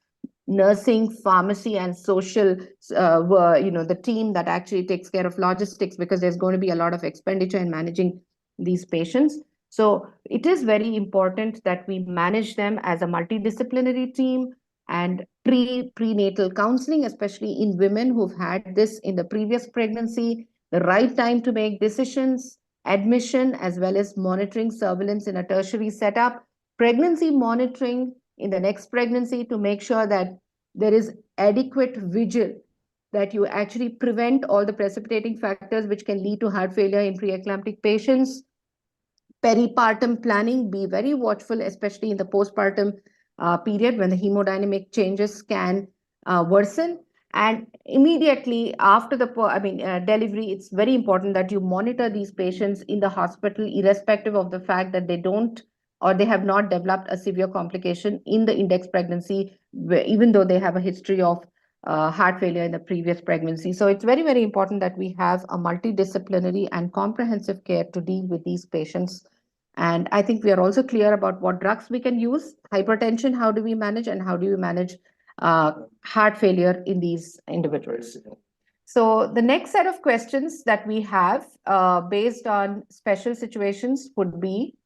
nursing, pharmacy, and social, the team that actually takes care of logistics, because there's going to be a lot of expenditure in managing these patients. So it is very important that we manage them as a multidisciplinary team, and prenatal counseling, especially in women who've had this in the previous pregnancy, the right time to make decisions, admission, as well as monitoring surveillance in a tertiary setup, pregnancy monitoring in the next pregnancy to make sure that there is adequate vigil, that you actually prevent all the precipitating factors which can lead to heart failure in preeclamptic patients. Peripartum planning, be very watchful, especially in the postpartum period when the hemodynamic changes can worsen. And immediately after the delivery, it's very important that you monitor these patients in the hospital, irrespective of the fact that they don't or they have not developed a severe complication in the index pregnancy, even though they have a history of heart failure in the previous pregnancy. So it's very, very important that we have a multidisciplinary and comprehensive care to deal with these patients. And I think we are also clear about what drugs we can use. Hypertension, how do we manage, and how do we manage heart failure in these individuals? So the next set of questions that we have based on special situations would be,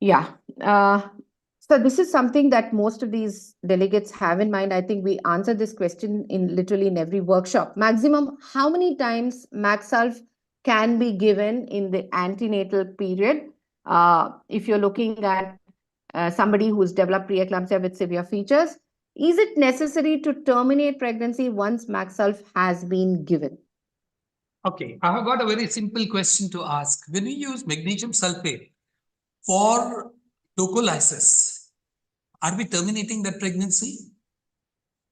so this is something that most of these delegates have in mind. I think we answer this question in literally in every workshop. Maximum, how many times Maxulf can be given in the antenatal period? If you're looking at somebody who's developed preeclampsia with severe features, is it necessary to terminate pregnancy once Maxulf has been given? Okay, I have got a very simple question to ask. When we use magnesium sulfate for tocolysis, are we terminating that pregnancy?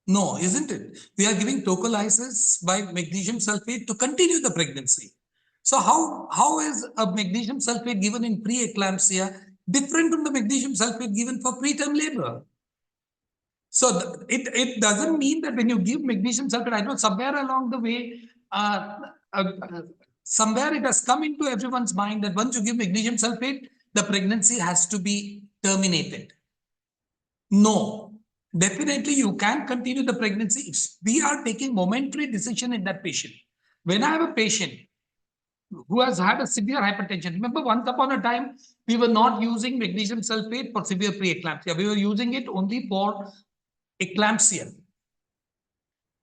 No, isn't it? We are giving tocolysis by magnesium sulfate to continue the pregnancy. So how is a magnesium sulfate given in preeclampsia different from the magnesium sulfate given for preterm labor? So it doesn't mean that when you give magnesium sulfate, I know somewhere along the way, somewhere it has come into everyone's mind that once you give magnesium sulfate, the pregnancy has to be terminated. No, definitely you can continue the pregnancy if we are taking momentary decision in that patient. When I have a patient who has had a severe hypertension, remember once upon a time, we were not using magnesium sulfate for severe preeclampsia. We were using it only for eclampsia.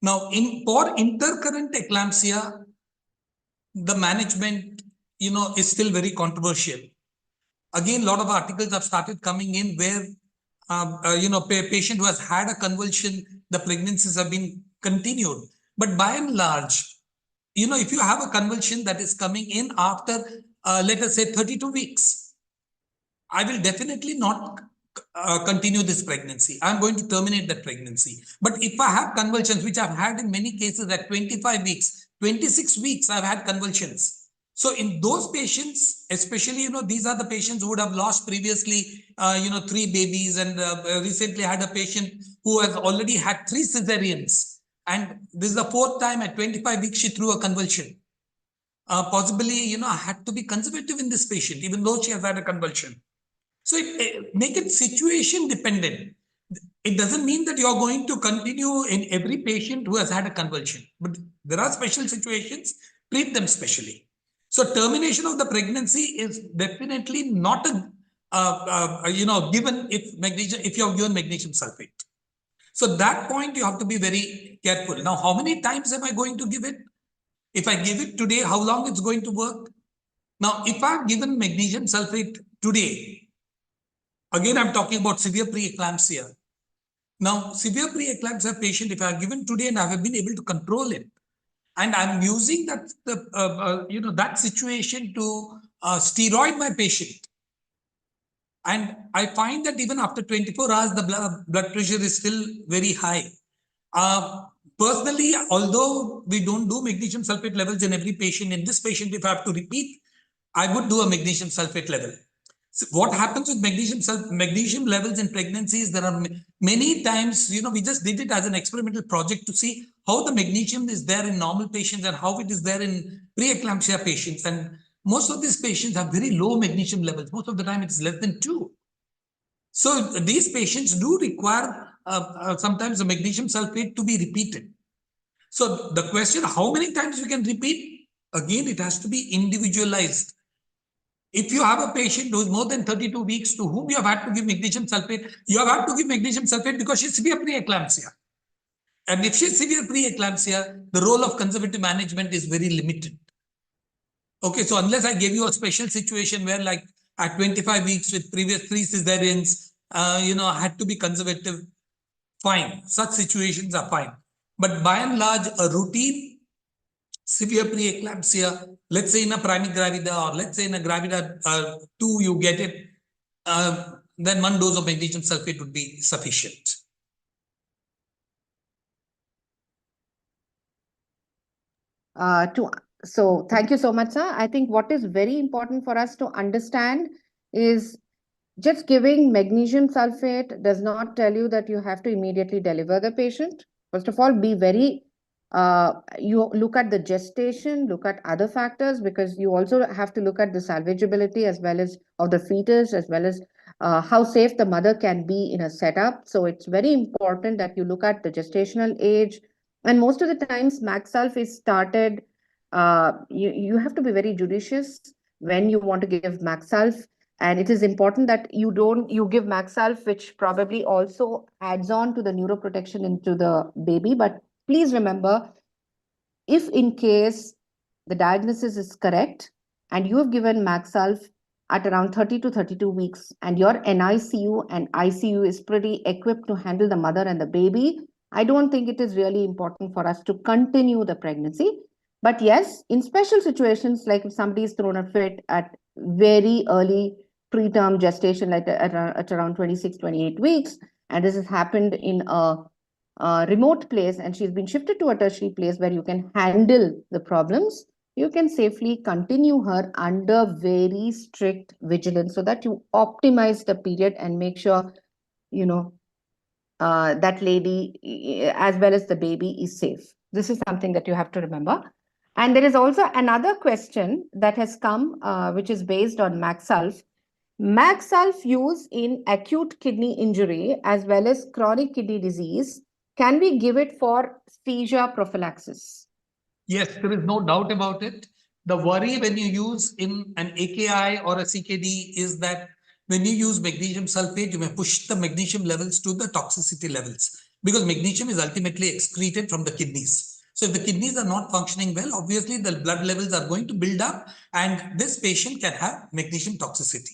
Now, for intercurrent eclampsia, the management, is still very controversial. Again, a lot of articles have started coming in where, patient who has had a convulsion, the pregnancies have been continued. But by and large, if you have a convulsion that is coming in after, let us say 32 weeks, I will definitely not continue this pregnancy. I'm going to terminate that pregnancy. But if I have convulsions, which I've had in many cases at 25 weeks, 26 weeks, I've had convulsions. So in those patients, especially, these are the patients who would have lost previously, 3 babies, and recently had a patient who has already had 3 cesareans. And this is the 4th time at 25 weeks, she threw a convulsion. Possibly, I had to be conservative in this patient, even though she has had a convulsion. So make it situation dependent. It doesn't mean that you're going to continue in every patient who has had a convulsion, but there are special situations, treat them specially. So termination of the pregnancy is definitely not given if you have given magnesium sulfate. So that point you have to be very careful. Now, how many times am I going to give it? If I give it today, how long it's going to work? Now, if I've given magnesium sulfate today, again, I'm talking about severe preeclampsia. Now, severe preeclampsia patient, if I have given today and I have been able to control it, and I'm using that situation to steroid my patient, and I find that even after 24 hours, the blood pressure is still very high. Personally, although we don't do magnesium sulfate levels in every patient, in this patient, if I have to repeat, I would do a magnesium sulfate level. So what happens with magnesium levels in pregnancies? There are many times, we just did it as an experimental project to see how the magnesium is there in normal patients and how it is there in preeclampsia patients. And most of these patients have very low magnesium levels. Most of the time, it's less than 2. So these patients do require sometimes a magnesium sulfate to be repeated. So the question, how many times you can repeat? Again, it has to be individualized. If you have a patient who is more than 32 weeks to whom you have had to give magnesium sulfate, you have had to give magnesium sulfate because she's severe preeclampsia. And if she's severe preeclampsia, the role of conservative management is very limited. Okay, so unless I gave you a special situation where, like at 25 weeks with previous 3 cesareans, I had to be conservative, fine. Such situations are fine. But by and large, a routine severe preeclampsia, let's say in a priming gravida or let's say in a gravida 2, you get it, then 1 dose of magnesium sulfate would be sufficient. So thank you so much, sir. I think what is very important for us to understand is just giving magnesium sulfate does not tell you that you have to immediately deliver the patient. First of all, be very, you look at the gestation, look at other factors, because you also have to look at the salvageability as well as of the fetus, as well as how safe the mother can be in a setup. So it's very important that you look at the gestational age. And most of the times, Maxulf is started, you have to be very judicious when you want to give Maxulf. And it is important that you give Maxulf, which probably also adds on to the neuroprotection into the baby. But please remember, if in case the diagnosis is correct and you have given Maxulf at around 30 to 32 weeks and your NICU and ICU is pretty equipped to handle the mother and the baby, I don't think it is really important for us to continue the pregnancy. But yes, in special situations, like if somebody is thrown a fit at very early preterm gestation, like at around 26, 28 weeks, and this has happened in a remote place and she's been shifted to a tertiary place where you can handle the problems, you can safely continue her under very strict vigilance so that you optimize the period and make sure, that lady as well as the baby is safe. This is something that you have to remember. And there is also another question that has come, which is based on Maxulf. Maxulf use in acute kidney injury as well as chronic kidney disease. Can we give it for seizure prophylaxis? Yes, there is no doubt about it. The worry when you use in an AKI or a CKD is that when you use magnesium sulfate, you may push the magnesium levels to the toxicity levels, because magnesium is ultimately excreted from the kidneys. So if the kidneys are not functioning well, obviously the blood levels are going to build up and this patient can have magnesium toxicity.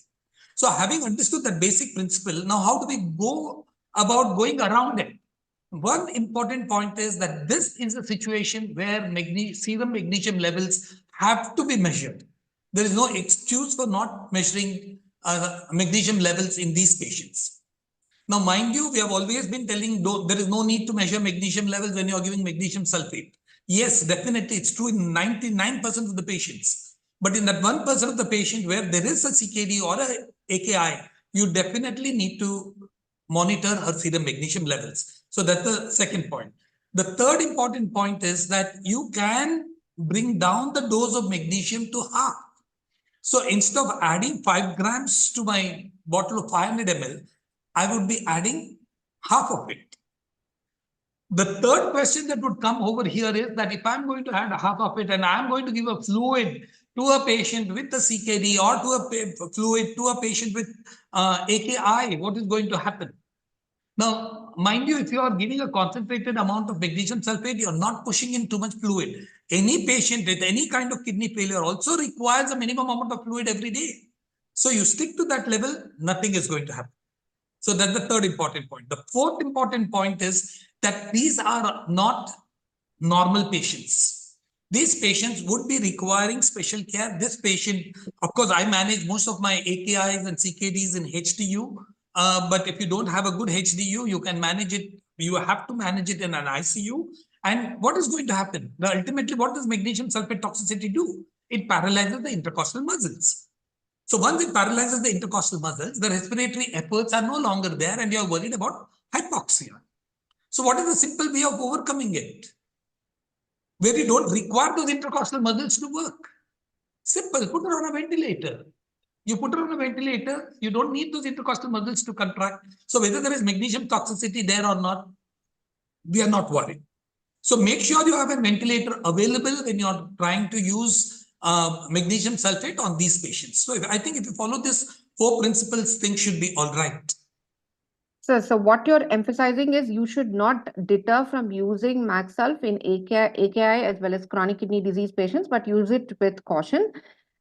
So having understood that basic principle, now how do we go about going around it? One important point is that this is a situation where serum magnesium levels have to be measured. There is no excuse for not measuring magnesium levels in these patients. Now, mind you, we have always been telling there is no need to measure magnesium levels when you are giving magnesium sulfate. Yes, definitely, it's true in 99% of the patients. But in that 1% of the patient where there is a CKD or a AKI, you definitely need to monitor her serum magnesium levels. So that's the second point. The third important point is that you can bring down the dose of magnesium to half. So instead of adding 5 grams to my bottle of 500 ml, I would be adding half of it. The third question that would come over here is that if I'm going to add half of it and I'm going to give a fluid to a patient with a CKD or to a fluid to a patient with AKI, what is going to happen? Now, mind you, if you are giving a concentrated amount of magnesium sulfate, you're not pushing in too much fluid. Any patient with any kind of kidney failure also requires a minimum amount of fluid every day. So you stick to that level, nothing is going to happen. So that's the third important point. The fourth important point is that these are not normal patients. These patients would be requiring special care. This patient, of course, I manage most of my AKIs and CKDs in HDU. But if you don't have a good HDU, you can manage it. You have to manage it in an ICU. And what is going to happen? Now, ultimately, what does magnesium sulfate toxicity do? It paralyzes the intercostal muscles. So once it paralyzes the intercostal muscles, the respiratory efforts are no longer there and you're worried about hypoxia. So what is the simple way of overcoming it? Where you don't require those intercostal muscles to work. Simple, put her on a ventilator. You put her on a ventilator, you don't need those intercostal muscles to contract. So whether there is magnesium toxicity there or not, we are not worried. So make sure you have a ventilator available when you're trying to use magnesium sulfate on these patients. So I think if you follow this 4 principles, things should be all right. So what you're emphasizing is you should not deter from using Maxsulf in AKI as well as chronic kidney disease patients, but use it with caution.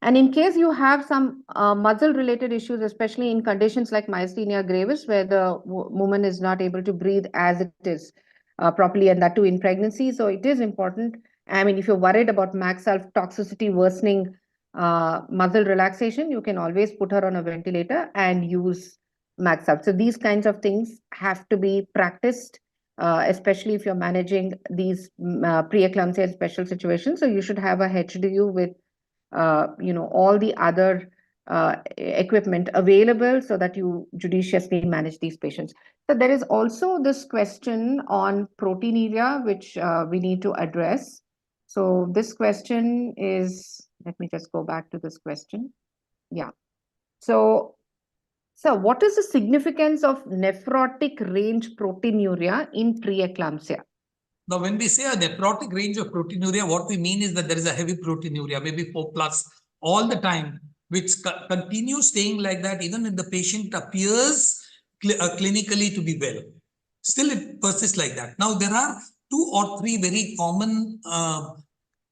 And in case you have some muscle-related issues, especially in conditions like myasthenia gravis, where the woman is not able to breathe as it is properly, and that too in pregnancy. So it is important. I mean, if you're worried about Maxsulf toxicity worsening muscle relaxation, you can always put her on a ventilator and use Maxsulf. So these kinds of things have to be practiced, especially if you're managing these preeclampsia and special situations. So you should have a HDU with all the other equipment available so that you judiciously manage these patients. So there is also this question on proteinuria, which we need to address. So this question is, let me just go back to this question. Yeah. So what is the significance of nephrotic range proteinuria in preeclampsia? Now, when we say a nephrotic range of proteinuria, what we mean is that there is a heavy proteinuria, maybe 4+ all the time, which continues staying like that even when the patient appears clinically to be well. Still, it persists like that. Now, there are 2 or 3 very common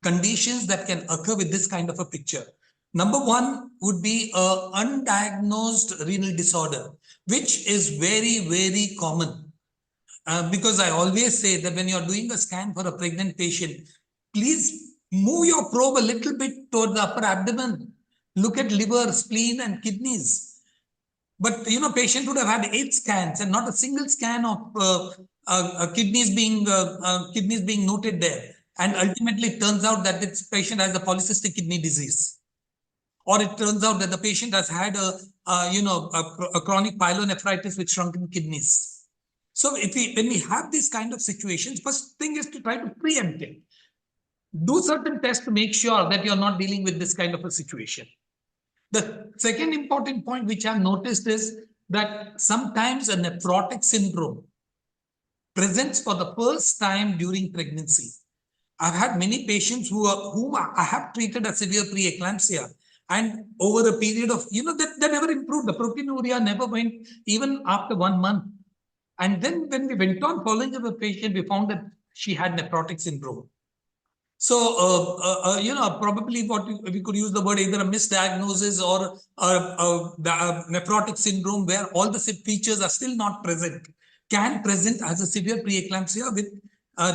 conditions that can occur with this kind of a picture. Number 1 would be an undiagnosed renal disorder, which is very, very common. Because I always say that when you're doing a scan for a pregnant patient, please move your probe a little bit toward the upper abdomen. Look at liver, spleen, and kidneys. But, patient would have had 8 scans and not a single scan of kidneys being noted there. And ultimately, it turns out that this patient has a polycystic kidney disease. Or it turns out that the patient has had a chronic pyelonephritis with shrunken kidneys. So when we have these kind of situations, first thing is to try to preempt it. Do certain tests to make sure that you're not dealing with this kind of a situation. The second important point which I've noticed is that sometimes a nephrotic syndrome presents for the first time during pregnancy. I've had many patients whom I have treated as severe preeclampsia, and over a period of, they never improved. The proteinuria never went even after 1 month. And then when we went on following up the patient, we found that she had nephrotic syndrome. So, probably what we could use the word either a misdiagnosis or the nephrotic syndrome where all the features are still not present, can present as a severe preeclampsia with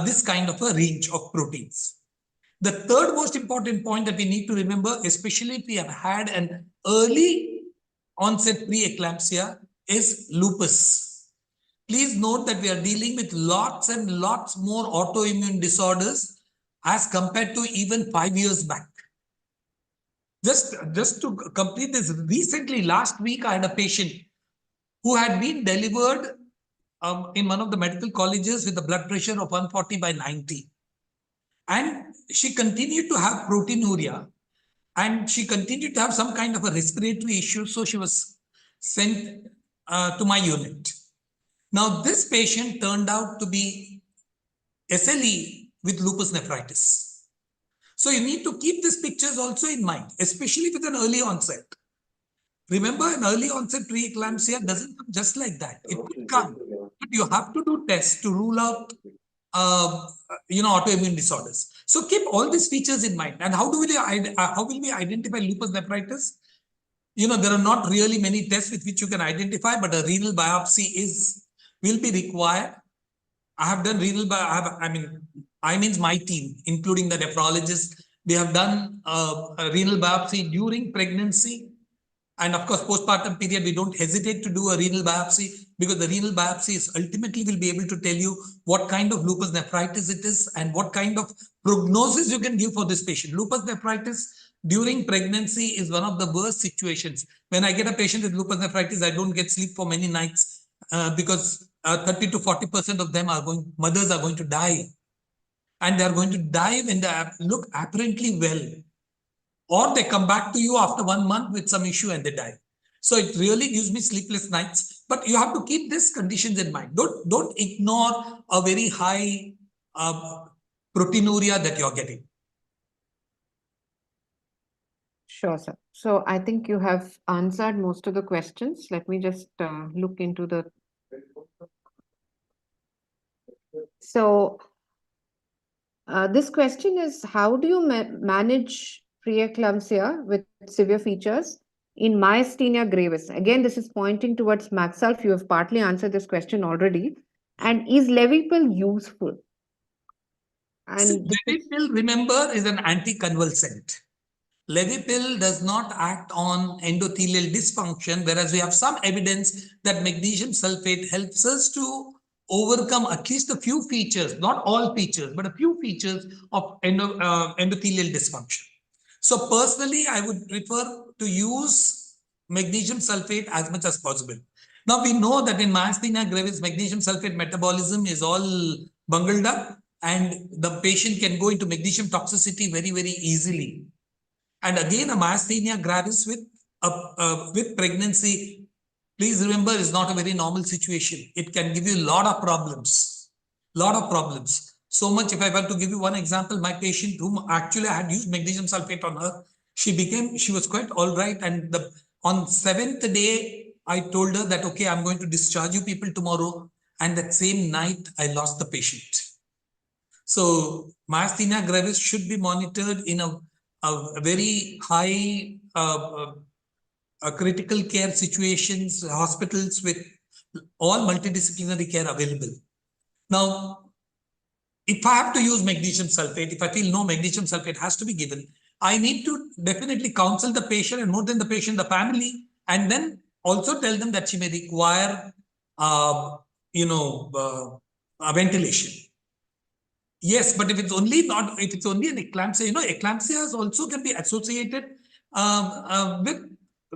this kind of a range of proteins. The third most important point that we need to remember, especially if we have had an early onset preeclampsia, is lupus. Please note that we are dealing with lots and lots more autoimmune disorders as compared to even 5 years back. Just to complete this, recently, last week, I had a patient who had been delivered in one of the medical colleges with a blood pressure of 140 by 90. And she continued to have proteinuria, and she continued to have some kind of a respiratory issue. So she was sent to my unit. Now, this patient turned out to be SLE with lupus nephritis. So you need to keep these pictures also in mind, especially with an early onset. Remember, an early onset preeclampsia doesn't come just like that. It will come, but you have to do tests to rule out autoimmune disorders. So keep all these features in mind. And how will we identify lupus nephritis? There are not really many tests with which you can identify, but a renal biopsy will be required. I have done renal biopsy. I means my team, including the nephrologist. We have done a renal biopsy during pregnancy. And of course, postpartum period, we don't hesitate to do a renal biopsy, because the renal biopsy ultimately will be able to tell you what kind of lupus nephritis it is and what kind of prognosis you can give for this patient. Lupus nephritis during pregnancy is one of the worst situations. When I get a patient with lupus nephritis, I don't get sleep for many nights because 30 to 40% of them mothers are going to die. And they are going to die when they look apparently well. Or they come back to you after 1 month with some issue and they die. So it really gives me sleepless nights. But you have to keep these conditions in mind. Don't ignore a very high proteinuria that you're getting. Sure, sir. So I think you have answered most of the questions. Let me just look into the... So this question is, how do you manage preeclampsia with severe features in myasthenia gravis? Again, this is pointing towards Maxalf. You have partly answered this question already. And is Levipil useful? And Levipil, remember, is an anticonvulsant. Levipil does not act on endothelial dysfunction, whereas we have some evidence that magnesium sulfate helps us to overcome at least a few features, not all features, but a few features of endothelial dysfunction. So personally, I would prefer to use magnesium sulfate as much as possible. Now, we know that in myasthenia gravis, magnesium sulfate metabolism is all bungled up, and the patient can go into magnesium toxicity very, very easily. And again, a myasthenia gravis with pregnancy, please remember, is not a very normal situation. It can give you a lot of problems. So much, if I were to give you one example, my patient whom actually I had used magnesium sulfate on her, she was quite all right. And on 7th day, I told her that, okay, I'm going to discharge you people tomorrow. And that same night, I lost the patient. So myasthenia gravis should be monitored in a very high critical care situations, hospitals with all multidisciplinary care available. Now, if I have to use magnesium sulfate, if I feel no magnesium sulfate has to be given, I need to definitely counsel the patient, and more than the patient, the family, and then also tell them that she may require, a ventilation. Yes, but if it's only an eclampsia, eclampsias also can be associated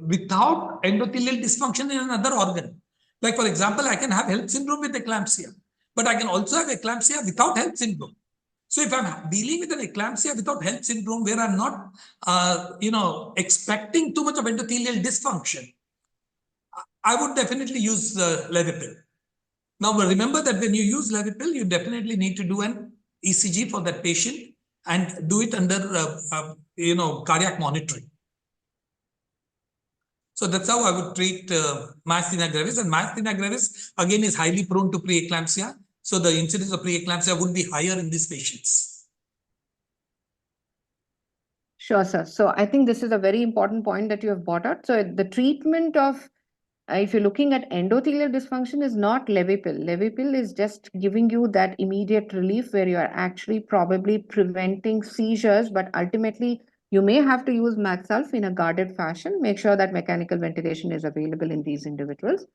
without endothelial dysfunction in another organ. Like, for example, I can have HELLP syndrome with eclampsia, but I can also have eclampsia without HELLP syndrome. So if I'm dealing with an eclampsia without HELLP syndrome, where I'm not, expecting too much of endothelial dysfunction, I would definitely use Levipil. Now, remember that when you use Levipil, you definitely need to do an ECG for that patient and do it under, cardiac monitoring. So that's how I would treat myasthenia gravis. And myasthenia gravis, again, is highly prone to preeclampsia. So the incidence of preeclampsia would be higher in these patients. Sure, sir. So I think this is a very important point that you have brought out. So the treatment of, if you're looking at endothelial dysfunction, is not Levipil. Levipil is just giving you that immediate relief where you are actually probably preventing seizures, but ultimately you may have to use Maxalf in a guarded fashion. Make sure that mechanical ventilation is available in these individuals.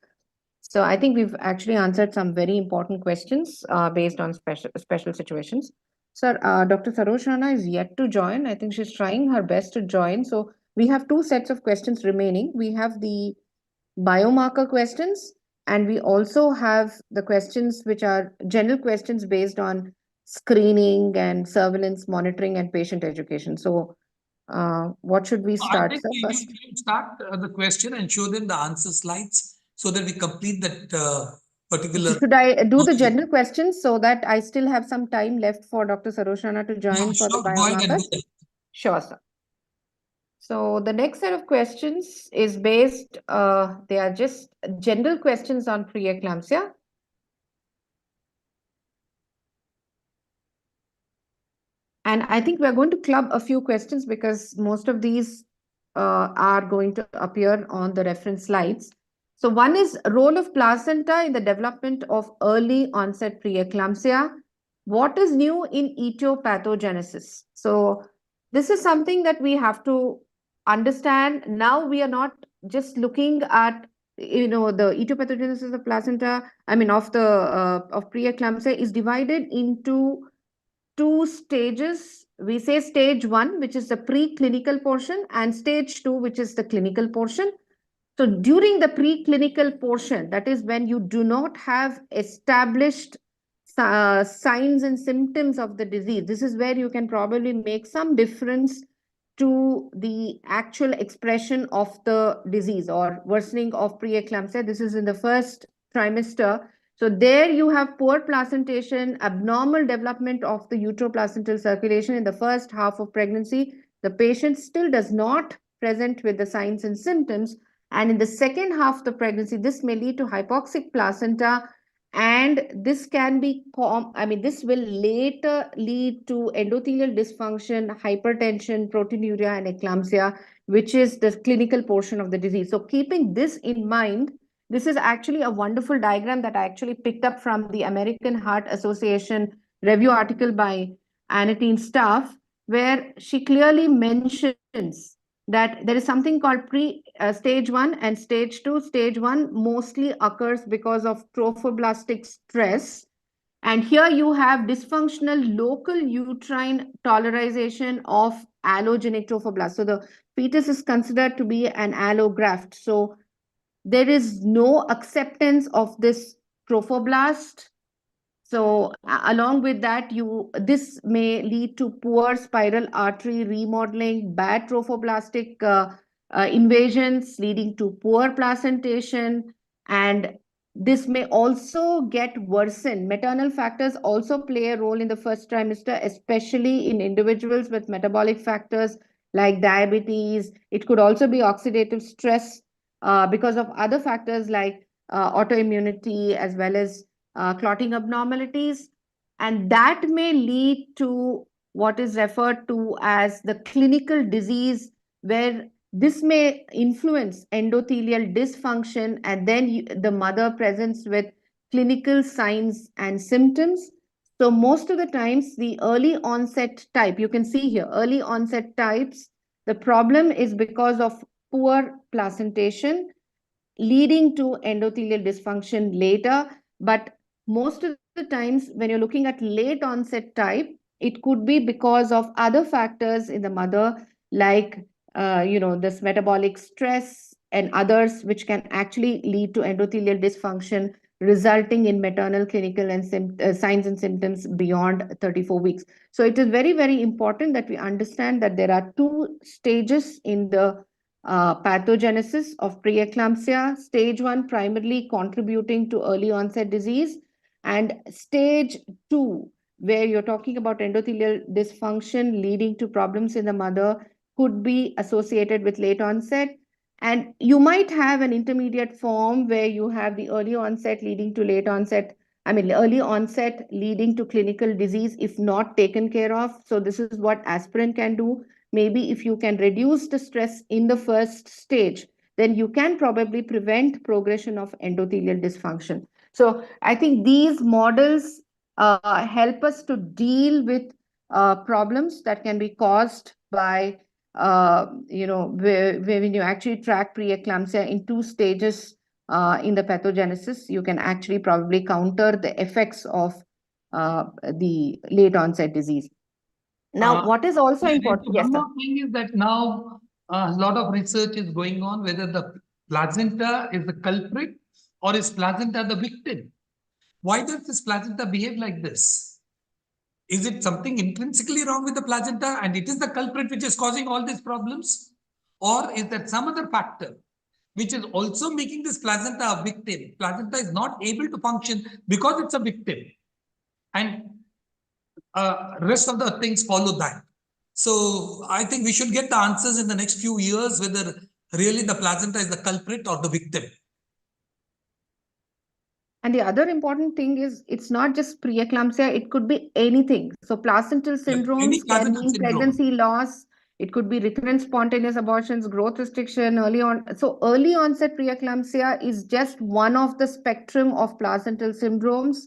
So I think we've actually answered some very important questions based on special situations. Sir, Dr. Saroj Rana is yet to join. I think she's trying her best to join. So we have two sets of questions remaining. We have the biomarker questions, and we also have the questions which are general questions based on screening and surveillance monitoring and patient education. So what should we I start, think sir, we first? can start the question and show them the answer slides so that we complete that particular. Should I do the module. general questions so that I still have some time left for Dr. Saroshana to Yeah, join for the sure. Go ahead and do biomarkers? that. Sure, sir. So the next set of questions is based, they are just general questions on preeclampsia. And I think we're going to club a few questions because most of these are going to appear on the reference slides. So one is role of placenta in the development of early onset preeclampsia. What is new in etiopathogenesis? So this is something that we have to understand. Now we are not just looking at the etiopathogenesis of placenta, of preeclampsia is divided into two stages. We say stage 1, which is the preclinical portion, and stage 2, which is the clinical portion. So during the preclinical portion, that is when you do not have established signs and symptoms of the disease, this is where you can probably make some difference to the actual expression of the disease or worsening of preeclampsia. This is in the first trimester. So there you have poor placentation, abnormal development of the uteroplacental circulation in the first half of pregnancy. The patient still does not present with the signs and symptoms. And in the second half of the pregnancy, this may lead to hypoxic placenta. And this can be, this will later lead to endothelial dysfunction, hypertension, proteinuria, and eclampsia, which is the clinical portion of the disease. So keeping this in mind, this is actually a wonderful diagram that I actually picked up from the American Heart Association review article by Anatine Staff, where she clearly mentions that there is something called stage 1 and stage 2. Stage 1 mostly occurs because of trophoblastic stress. And here you have dysfunctional local uterine tolerization of allogenic trophoblast. So the fetus is considered to be an allograft. So there is no acceptance of this trophoblast. So along with that, this may lead to poor spiral artery remodeling, bad trophoblastic invasions, leading to poor placentation, and this may also get worsened. Maternal factors also play a role in the first trimester, especially in individuals with metabolic factors like diabetes. It could also be oxidative stress because of other factors like autoimmunity as well as clotting abnormalities, and that may lead to what is referred to as the clinical disease, where this may influence endothelial dysfunction, and then the mother presents with clinical signs and symptoms. So most of the times, the early onset type, you can see here, early onset types, the problem is because of poor placentation, leading to endothelial dysfunction later. But most of the times, when you're looking at late onset type, it could be because of other factors in the mother, like this metabolic stress and others, which can actually lead to endothelial dysfunction, resulting in maternal clinical and signs and symptoms beyond 34 weeks. So it is very, very important that we understand that there are two stages in the pathogenesis of preeclampsia. Stage 1 primarily contributing to early onset disease, and stage 2, where you're talking about endothelial dysfunction leading to problems in the mother, could be associated with late onset. And you might have an intermediate form where you have the early onset leading to late onset, early onset leading to clinical disease if not taken care of. So this is what aspirin can do. Maybe if you can reduce the stress in the first stage, then you can probably prevent progression of endothelial dysfunction. So I think these models help us to deal with problems that can be caused by, when you actually track preeclampsia in two stages in the pathogenesis, you can actually probably counter the effects of the late onset disease. Now, what is also important? Yes, One sir. more thing is that now A lot of research is going on whether the placenta is the culprit or is placenta the victim. Why does this placenta behave like this? Is it something intrinsically wrong with the placenta and it is the culprit which is causing all these problems? Or is there some other factor which is also making this placenta a victim? Placenta is not able to function because it's a victim. And rest of the things follow that. So I think we should get the answers in the next few years whether really the placenta is the culprit or the victim. And the other important thing is it's not just preeclampsia, it could be anything. So placental syndromes Any can placental mean syndrome. pregnancy loss. It could be recurrent spontaneous abortions, growth restriction early on. So early onset preeclampsia is just one of the spectrum of placental syndromes.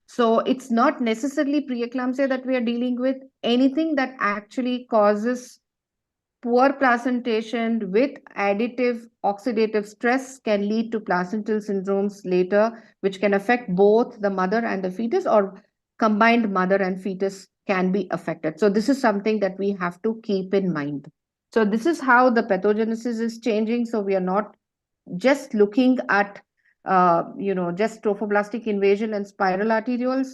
So it's not necessarily preeclampsia that we are dealing with. Anything that actually causes poor placentation with additive oxidative stress can lead to placental syndromes later, which can affect both the mother and the fetus, or combined mother and fetus can be affected. So this is something that we have to keep in mind. So this is how the pathogenesis is changing. So we are not just looking at just trophoblastic invasion and spiral arterioles.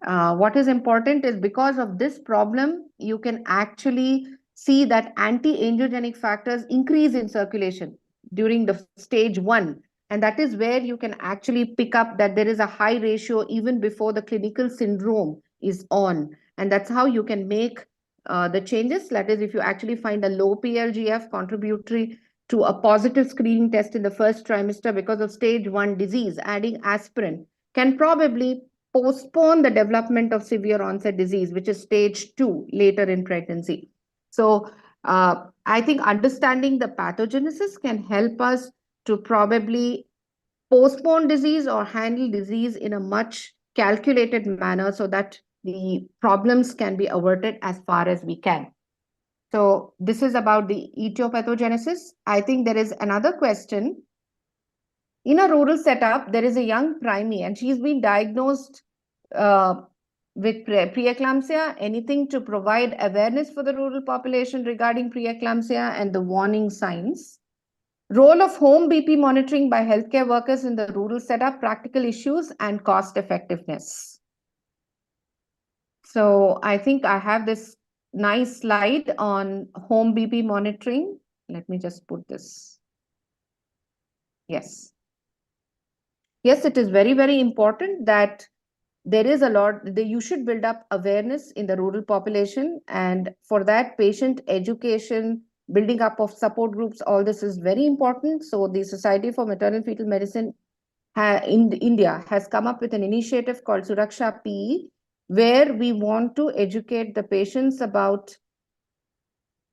What is important is because of this problem, you can actually see that anti-angiogenic factors increase in circulation during the stage 1. And that is where you can actually pick up that there is a high ratio even before the clinical syndrome is on. And that's how you can make the changes. That is, if you actually find a low PLGF contributory to a positive screening test in the first trimester because of stage 1 disease, adding aspirin can probably postpone the development of severe onset disease, which is stage 2 later in pregnancy. So I think understanding the pathogenesis can help us to probably postpone disease or handle disease in a much calculated manner so that the problems can be averted as far as we can. So this is about the etiopathogenesis. I think there is another question. In a rural setup, there is a young primate and she's been diagnosed with preeclampsia. Anything to provide awareness for the rural population regarding preeclampsia and the warning signs? Role of home BP monitoring by healthcare workers in the rural setup, practical issues and cost effectiveness. So I think I have this nice slide on home BP monitoring. Let me just put this. Yes. Yes, it is very, very important that there is a lot, you should build up awareness in the rural population. And for that, patient education, building up of support groups, all this is very important. So the Society for Maternal Fetal Medicine in India has come up with an initiative called Suraksha PE, where we want to educate the patients about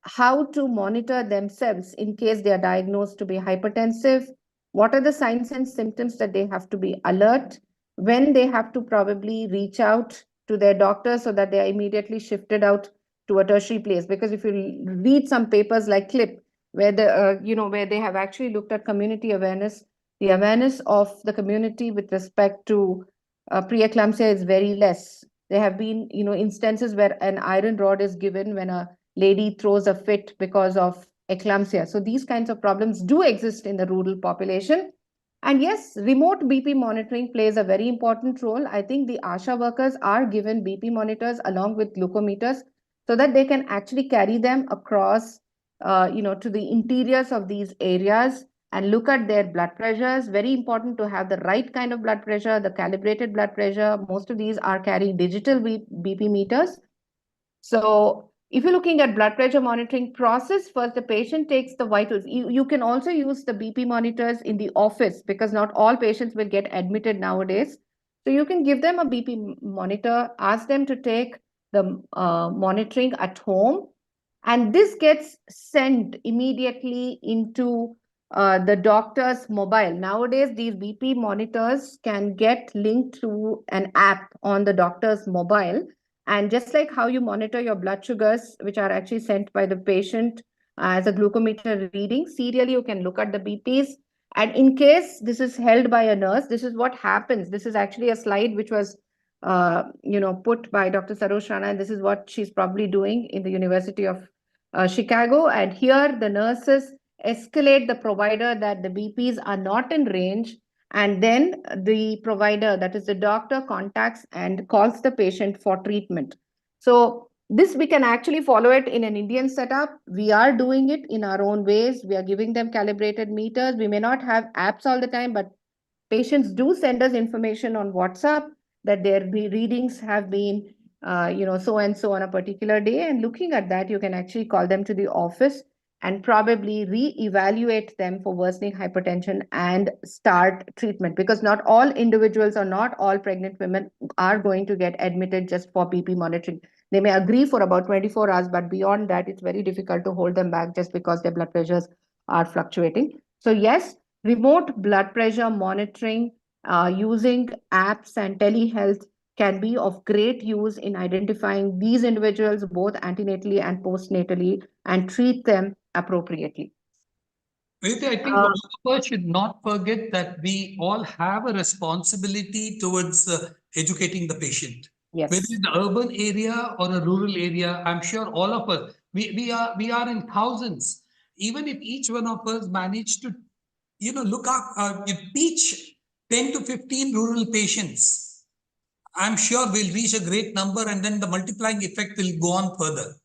how to monitor themselves in case they are diagnosed to be hypertensive, what are the signs and symptoms that they have to be alert, when they have to probably reach out to their doctor so that they are immediately shifted out to a tertiary place. Because if you read some papers like CLIP, where where they have actually looked at community awareness, the awareness of the community with respect to preeclampsia is very less. There have been, instances where an iron rod is given when a lady throws a fit because of eclampsia. So these kinds of problems do exist in the rural population. And yes, remote BP monitoring plays a very important role. I think the ASHA workers are given BP monitors along with glucometers so that they can actually carry them across, to the interiors of these areas and look at their blood pressures. Very important to have the right kind of blood pressure, the calibrated blood pressure. Most of these are carrying digital BP meters. So if you're looking at blood pressure monitoring process, first the patient takes the vitals. You can also use the BP monitors in the office because not all patients will get admitted nowadays. So you can give them a BP monitor, ask them to take the monitoring at home, and this gets sent immediately into the doctor's mobile. Nowadays, these BP monitors can get linked to an app on the doctor's mobile. And just like how you monitor your blood sugars, which are actually sent by the patient as a glucometer reading, serially you can look at the BPs. And in case this is held by a nurse, this is what happens. This is actually a slide which was put by Dr. Sarosh Rana, and this is what she's probably doing in the University of Chicago. And here the nurses escalate the provider that the BPs are not in range. And then the provider, that is the doctor, contacts and calls the patient for treatment. So this we can actually follow it in an Indian setup. We are doing it in our own ways. We are giving them calibrated meters. We may not have apps all the time, but patients do send us information on WhatsApp that their readings have been, so and so on a particular day. And looking at that, you can actually call them to the office and probably re-evaluate them for worsening hypertension and start treatment, because not all individuals or not all pregnant women are going to get admitted just for BP monitoring. They may agree for about 24 hours, but beyond that, it's very difficult to hold them back just because their blood pressures are fluctuating. So yes, remote blood pressure monitoring using apps and telehealth can be of great use in identifying these individuals both antenatally and postnatally and treat them appropriately. Vedita, I think all of us should not forget that we all have a responsibility towards educating the patient. Yes. Whether in the urban area or a rural area, I'm sure all of us, we are in thousands. Even if each one of us managed to, look up, teach 10 to 15 rural patients, I'm sure we'll reach a great number, and then the multiplying effect will go on further.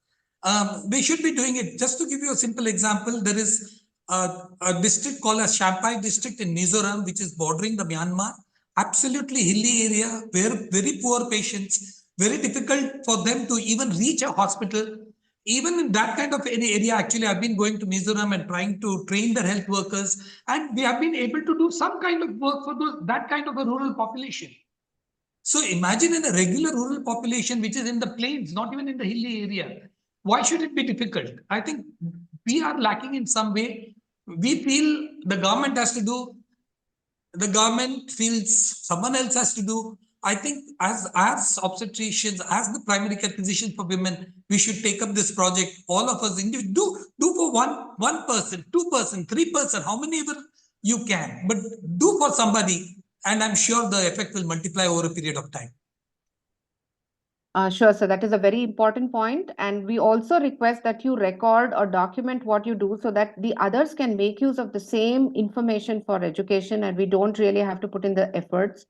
We should be doing it. Just to give you a simple example, there is a district called as Champai district in Mizoram, which is bordering the Myanmar. Absolutely hilly area, where very poor patients, very difficult for them to even reach a hospital. Even in that kind of any area, actually, I've been going to Mizoram and trying to train their health workers, and we have been able to do some kind of work for that kind of a rural population. So imagine in a regular rural population, which is in the plains, not even in the hilly area. Why should it be difficult? I think we are lacking in some way. We feel the government has to do, the government feels someone else has to do. I think as obstetricians, as the primary care physicians for women, we should take up this project. All of us do for one person, 2%, 3%, how many ever you can, but do for somebody. And I'm sure the effect will multiply over a period of time. Sure, so that is a very important point. And we also request that you record or document what you do so that the others can make use of the same information for education, and we don't really have to put in the efforts.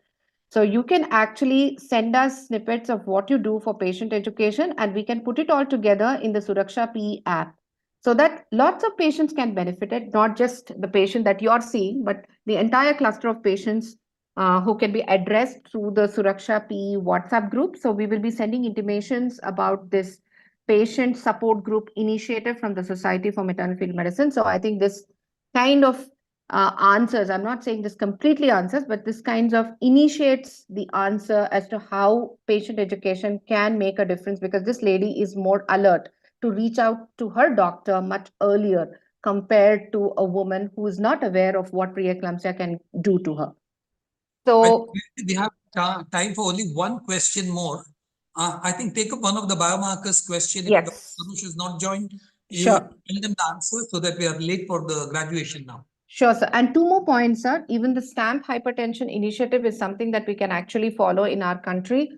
So you can actually send us snippets of what you do for patient education, and we can put it all together in the SESSION-3 app so that lots of patients can benefit it, not just the patient that you're seeing, but the entire cluster of patients who can be addressed through the SESSION-3 WhatsApp group. So we will be sending intimations about this patient support group initiative from the Society for Maternal Fetal Medicine. So I think this kind of answers, I'm not saying this completely answers, but this kinds of initiates the answer as to how patient education can make a difference, because this lady is more alert to reach out to her doctor much earlier compared to a woman who is not aware of what preeclampsia can do to her. So we have time for only one question more. I think take up one of the biomarkers question. Yes. If Sanush is not joined, you Sure. tell them the answer so that we are late for the graduation now. Sure, sir. And two more points, sir. Even the STAMP hypertension initiative is something that we can actually follow in our country.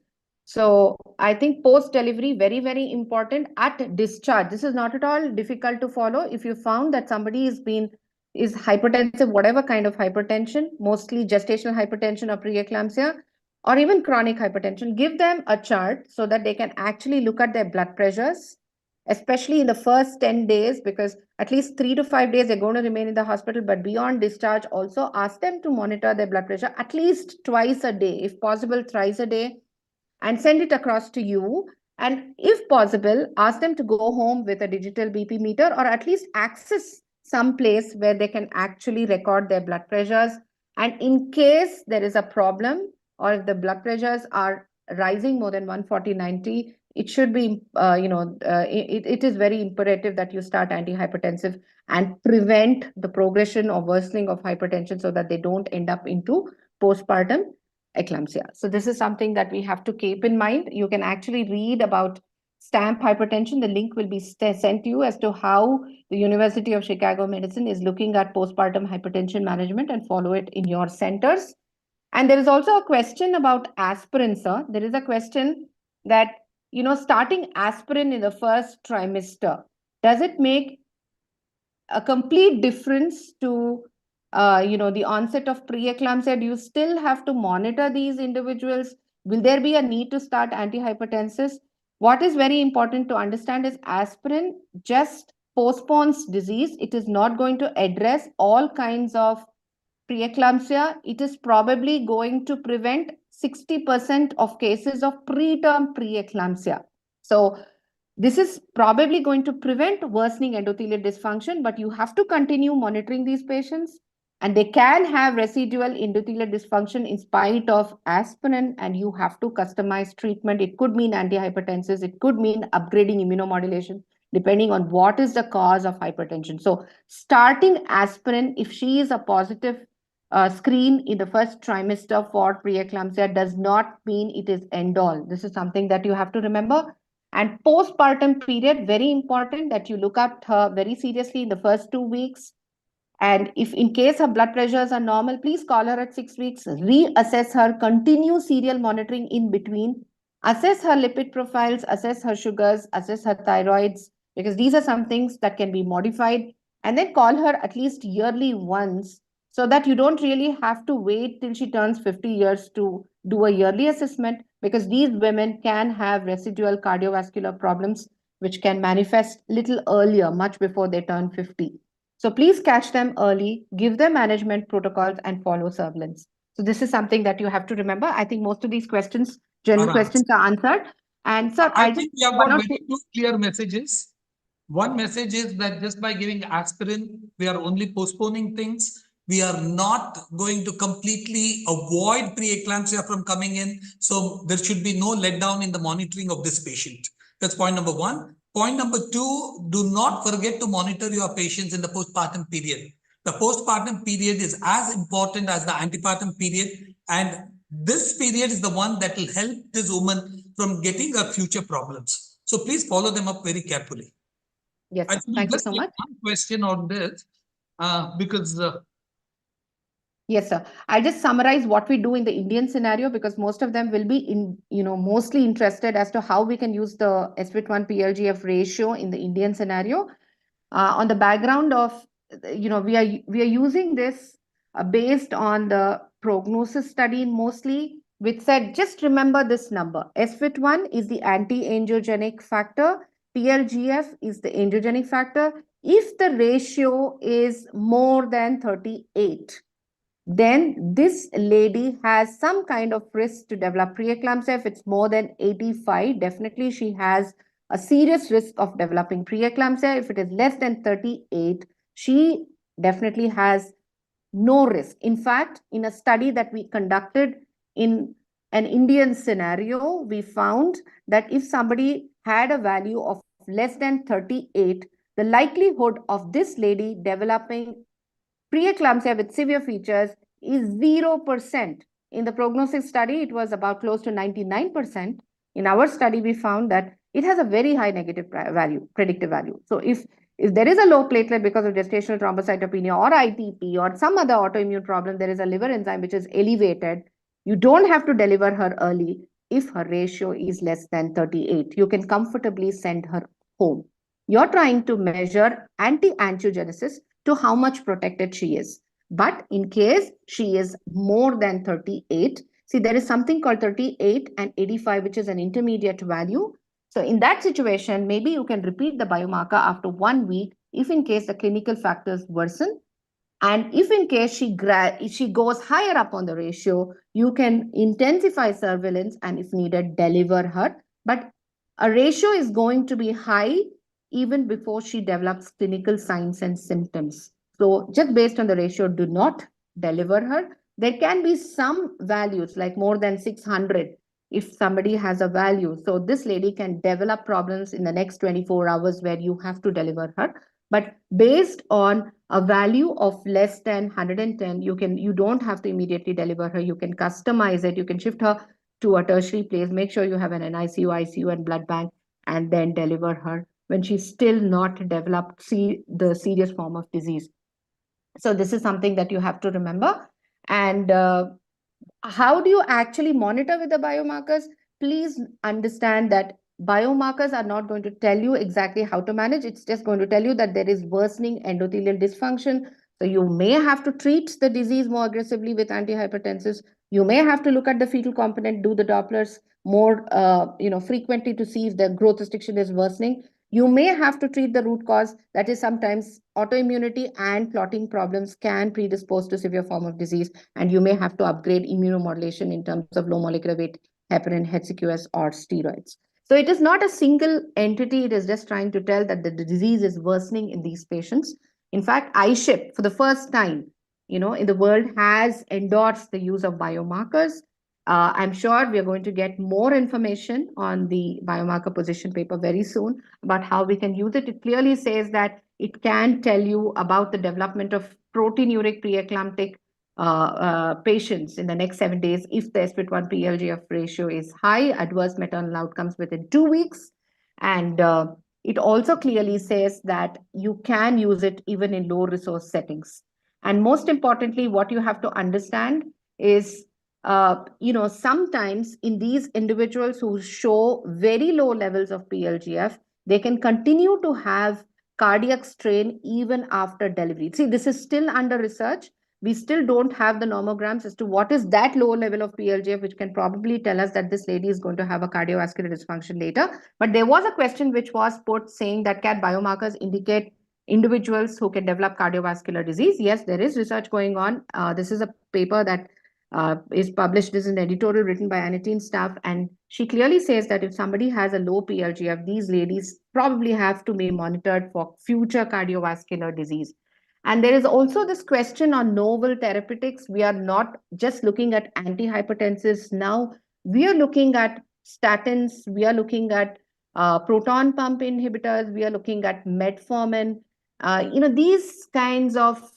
So I think post-delivery, very, very important. At discharge, this is not at all difficult to follow. If you found that somebody is hypertensive, whatever kind of hypertension, mostly gestational hypertension or preeclampsia, or even chronic hypertension, give them a chart so that they can actually look at their blood pressures, especially in the first 10 days, because at least 3 to 5 days they're going to remain in the hospital. But beyond discharge, also ask them to monitor their blood pressure at least twice a day, if possible thrice a day, and send it across to you. And if possible, ask them to go home with a digital BP meter, or at least access some place where they can actually record their blood pressures. And in case there is a problem, or if the blood pressures are rising more than 140/90, it should be, it is very imperative that you start antihypertensive and prevent the progression or worsening of hypertension so that they don't end up into postpartum eclampsia. So this is something that we have to keep in mind. You can actually read about STAMP hypertension. The link will be sent to you as to how the University of Chicago Medicine is looking at postpartum hypertension management, and follow it in your centers. And there is also a question about aspirin, sir. There is a question that, starting aspirin in the first trimester, Does it make a complete difference to the onset of preeclampsia? Do you still have to monitor these individuals? Will there be a need to start antihypertensives? What is very important to understand is aspirin just postpones disease. It is not going to address all kinds of preeclampsia. It is probably going to prevent 60% of cases of preterm preeclampsia. So this is probably going to prevent worsening endothelial dysfunction, but you have to continue monitoring these patients. And they can have residual endothelial dysfunction in spite of aspirin, and you have to customize treatment. It could mean antihypertensives, it could mean upgrading immunomodulation, depending on what is the cause of hypertension. So starting aspirin, if she is a positive screen in the first trimester for preeclampsia, does not mean it is end all. This is something that you have to remember. And postpartum period, very important that you look at her very seriously in the first 2 weeks. And if in case her blood pressures are normal, please call her at 6 weeks, reassess her, continue serial monitoring in between, assess her lipid profiles, assess her sugars, assess her thyroids, because these are some things that can be modified, and then call her at least yearly once, so that you don't really have to wait till she turns 50 years to do a yearly assessment, because these women can have residual cardiovascular problems which can manifest little earlier, much before they turn 50. So please catch them early, give them management protocols, and follow surveillance. So this is something that you have to remember. I think most of these questions, general questions, are answered. And sir, I I just think we have one got or very two. two clear messages. One message is that just by giving aspirin, we are only postponing things. We are not going to completely avoid preeclampsia from coming in. So there should be no letdown in the monitoring of this patient. That's point number one. Point number two, do not forget to monitor your patients in the postpartum period. The postpartum period is as important as the antepartum period. And this period is the one that will help this woman from getting her future problems. So please follow them up very carefully. Yes, I sir. think Thank you just so take much. one question on this because Yes, sir. I'll just summarize what we do in the Indian scenario, because most of them will be mostly interested as to how we can use the SWIT1 PLGF ratio in the Indian scenario. On the background of, we are using this based on the prognosis study mostly, which said, just remember this number. SWIT1 is the anti-angiogenic factor. PLGF is the angiogenic factor. If the ratio is more than 38, then this lady has some kind of risk to develop preeclampsia. If it's more than 85, definitely she has a serious risk of developing preeclampsia. If it is less than 38, she definitely has no risk. In fact, in a study that we conducted in an Indian scenario, we found that if somebody had a value of less than 38, the likelihood of this lady developing preeclampsia with severe features is 0%. In the prognosis study, it was about close to 99%. In our study, we found that it has a very high negative value, predictive value. So if there is a low platelet because of gestational thrombocytopenia or ITP or some other autoimmune problem, there is a liver enzyme which is elevated, you don't have to deliver her early if her ratio is less than 38. You can comfortably send her home. You're trying to measure anti-angiogenesis to how much protected she is. But in case she is more than 38, see, there is something called 38 and 85, which is an intermediate value. So in that situation, maybe you can repeat the biomarker after 1 week if in case the clinical factors worsen. And if in case she goes higher up on the ratio, you can intensify surveillance and if needed, deliver her. But a ratio is going to be high even before she develops clinical signs and symptoms. So just based on the ratio, do not deliver her. There can be some values like more than 600 if somebody has a value. So this lady can develop problems in the next 24 hours where you have to deliver her. But based on a value of less than 110, you don't have to immediately deliver her. You can customize it. You can shift her to a tertiary place. Make sure you have an NICU, ICU, and blood bank, and then deliver her when she's still not developed the serious form of disease. So this is something that you have to remember. And how do you actually monitor with the biomarkers? Please understand that biomarkers are not going to tell you exactly how to manage. It's just going to tell you that there is worsening endothelial dysfunction. So you may have to treat the disease more aggressively with antihypertensives. You may have to look at the fetal component, do the Dopplers more frequently to see if the growth restriction is worsening. You may have to treat the root cause. That is, sometimes autoimmunity and clotting problems can predispose to severe form of disease, and you may have to upgrade immunomodulation in terms of low molecular weight heparin, HCQS, or steroids. So it is not a single entity. It is just trying to tell that the disease is worsening in these patients. In fact, ISHIP, for the first time, in the world, has endorsed the use of biomarkers. I'm sure we are going to get more information on the biomarker position paper very soon about how we can use it. It clearly says that it can tell you about the development of proteinuric preeclamptic patients in the next 7 days if the sp1 PLGF ratio is high, adverse maternal outcomes within 2 weeks. And it also clearly says that you can use it even in low resource settings. And most importantly, what you have to understand is sometimes in these individuals who show very low levels of PLGF, they can continue to have cardiac strain even after delivery. See, this is still under research. We still don't have the nomograms as to what is that low level of PLGF, which can probably tell us that this lady is going to have a cardiovascular dysfunction later. But there was a question which was put saying that can biomarkers indicate individuals who can develop cardiovascular disease? Yes, there is research going on. This is a paper that is published. This is an editorial written by Anitine staff, and she clearly says that if somebody has a low PLGF, these ladies probably have to be monitored for future cardiovascular disease. And there is also this question on novel therapeutics. We are not just looking at antihypertensives now. We are looking at statins. We are looking at proton pump inhibitors. We are looking at metformin. These kinds of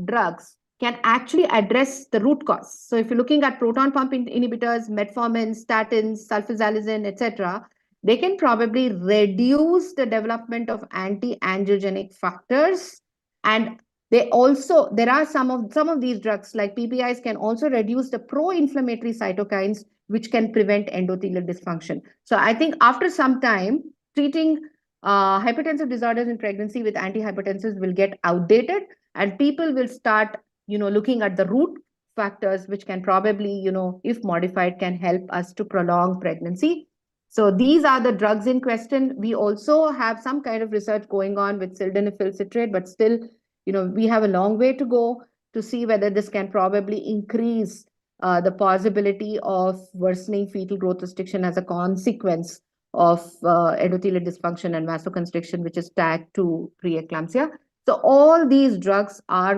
drugs can actually address the root cause. So if you're looking at proton pump inhibitors, metformin, statins, sulfasalazine, etc., they can probably reduce the development of anti-angiogenic factors. And there are some of these drugs like PPIs can also reduce the pro-inflammatory cytokines, which can prevent endothelial dysfunction. So I think after some time, treating hypertensive disorders in pregnancy with antihypertensives will get outdated, and people will start looking at the root factors, which can probably, if modified, can help us to prolong pregnancy. So these are the drugs in question. We also have some kind of research going on with sildenafil citrate, but still, we have a long way to go to see whether this can probably increase the possibility of worsening fetal growth restriction as a consequence of endothelial dysfunction and vasoconstriction, which is tagged to preeclampsia. So all these drugs are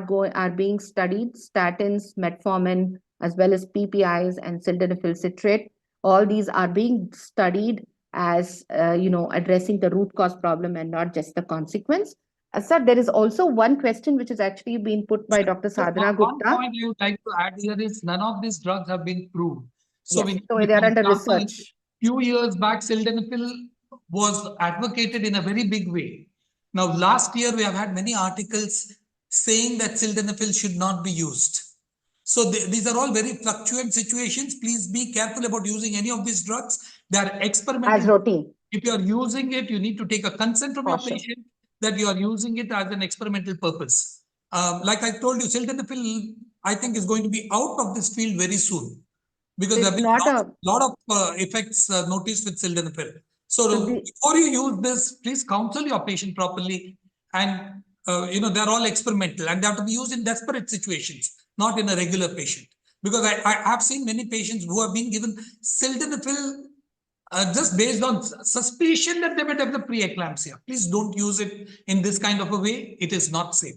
being studied: statins, metformin, as well as PPIs and sildenafil citrate. All these are being studied as addressing the root cause problem and not just the consequence. Sir, there is also one question which has actually been put by Dr. Sadhana Gupta. One point I would like to add here is none of these drugs have been proved. So, yes, so they are under research. Few years back, sildenafil was advocated in a very big way. Now, last year, we have had many articles saying that sildenafil should not be used. So these are all very fluctuant situations. Please be careful about using any of these drugs. They are experimental. As routine. If you are using it, you need to take a consent from your patient that you are using it as an experimental purpose. Like I told you, sildenafil, I think, is going to be out of this field very soon, because there have been a lot of effects noticed with sildenafil. So before you use this, please counsel your patient properly. And, they're all experimental and they have to be used in desperate situations, not in a regular patient. Because I have seen many patients who have been given sildenafil just based on suspicion that they may develop preeclampsia. Please don't use it in this kind of a way. It is not safe.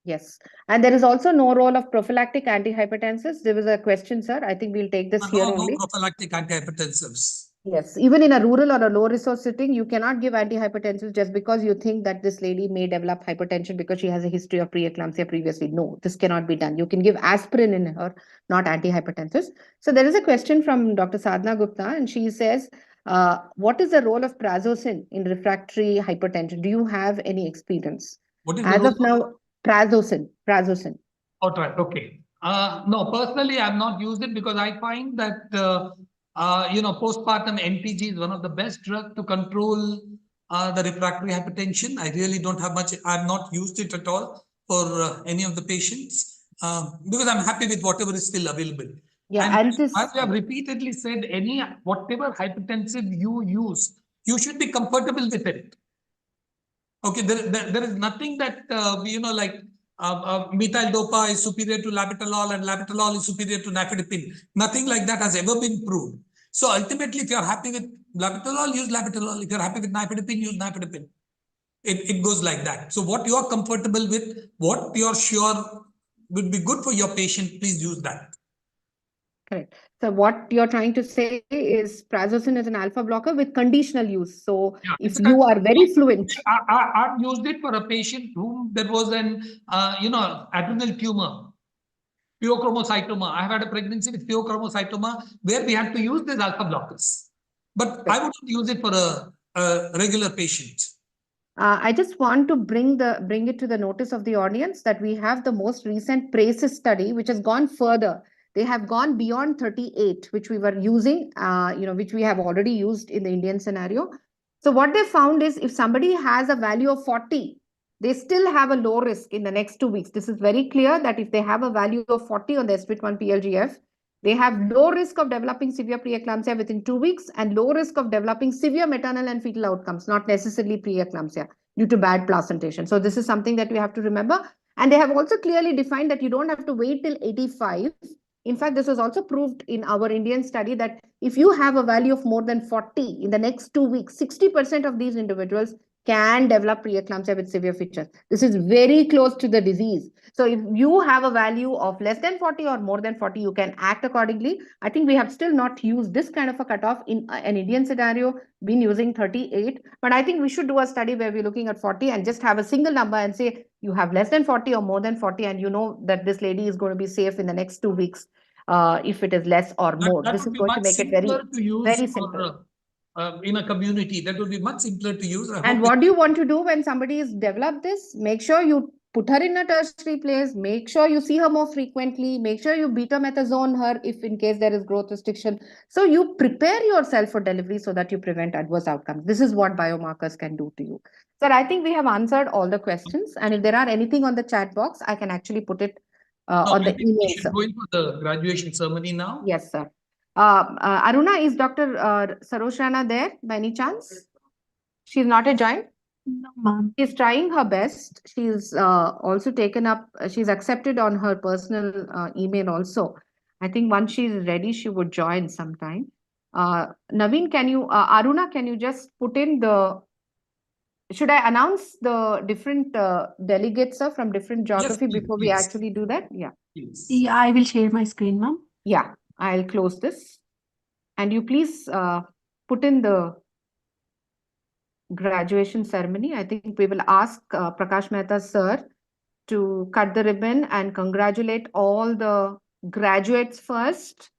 Yes. And there is also no role of prophylactic antihypertensives. There was a question, sir. I think we'll take this here only. No prophylactic antihypertensives. Yes. Even in a rural or a low resource setting, you cannot give antihypertensives just because you think that this lady may develop hypertension because she has a history of preeclampsia previously. No, this cannot be done. You can give aspirin in her, not antihypertensives. So there is a question from Dr. Sadhana Gupta, and she says, what is the role of prazosin in refractory hypertension? Do you have any experience? What is as of now? Prazosin. Oh, right. Okay. No, personally, I've not used it because I find that Postpartum NTG is one of the best drugs to control the refractory hypertension. I really don't have much. I've not used it at all for any of the patients because I'm happy with whatever is still available. Yeah, and this, as we have repeatedly said, whatever hypertensive you use, you should be comfortable with it. Okay, there is nothing that methyl dopa is superior to labetalol and labetalol is superior to nifedipine. Nothing like that has ever been proved. So ultimately, if you're happy with labetalol, use labetalol. If you're happy with nifedipine, use nifedipine. It goes like that. So what you're comfortable with, what you're sure would be good for your patient, please use that. correct. So what you're trying to say is prazosin is an alpha blocker with conditional use. So Yeah, if you are very fluent. I've used it for a patient whom there was an, adrenal tumor, pheochromocytoma. I have had a pregnancy with pheochromocytoma where we had to use these alpha blockers. But I wouldn't use it for a regular patient. I just want to bring it to the notice of the audience that we have the most recent PRACES study, which has gone further. They have gone beyond 38, which we were using, which we have already used in the Indian scenario. So what they found is if somebody has a value of 40, they still have a low risk in the next 2 weeks. This is very clear that if they have a value of 40 on the SPIT1 PLGF, they have low risk of developing severe preeclampsia within 2 weeks and low risk of developing severe maternal and fetal outcomes, not necessarily preeclampsia due to bad placentation. So this is something that we have to remember. And they have also clearly defined that you don't have to wait till 85. In fact, this was also proved in our Indian study that if you have a value of more than 40 in the next 2 weeks, 60% of these individuals can develop preeclampsia with severe features. This is very close to the disease. So if you have a value of less than 40 or more than 40, you can act accordingly. I think we have still not used this kind of a cutoff in an Indian scenario, been using 38. But I think we should do a study where we're looking at 40 and just have a single number and say you have less than 40 or more than 40, and you know that this lady is going to be safe in the next 2 weeks if it is less or more. This is going to make it very simple. In a community, that would be much simpler to use. And what do you want to do when somebody has developed this? Make sure you put her in a tertiary place. Make sure you see her more frequently. Make sure you betamethasone her if in case there is growth restriction. So you prepare yourself for delivery so that you prevent adverse outcomes. This is what biomarkers can do to you. Sir, I think we have answered all the questions. And if there are anything on the chat box, I can actually put it on the email. We should go in for the graduation ceremony now. Yes, sir. Aruna, is Dr. Sarosh Rana there by any chance? She's not a joint? No, ma'am. She's trying her best. She's also taken up, she's accepted on her personal email also. I think once she's ready, she would join sometime. Naveen, Aruna, can you just put in should I announce the different delegates, sir, from different geography before we actually do that? Yeah. Please. Yeah, I will share my screen, ma'am. Yeah, I'll close this. And you please put in the graduation ceremony. I think we will ask Prakash Mehta, sir, to cut the ribbon and congratulate all the graduates first.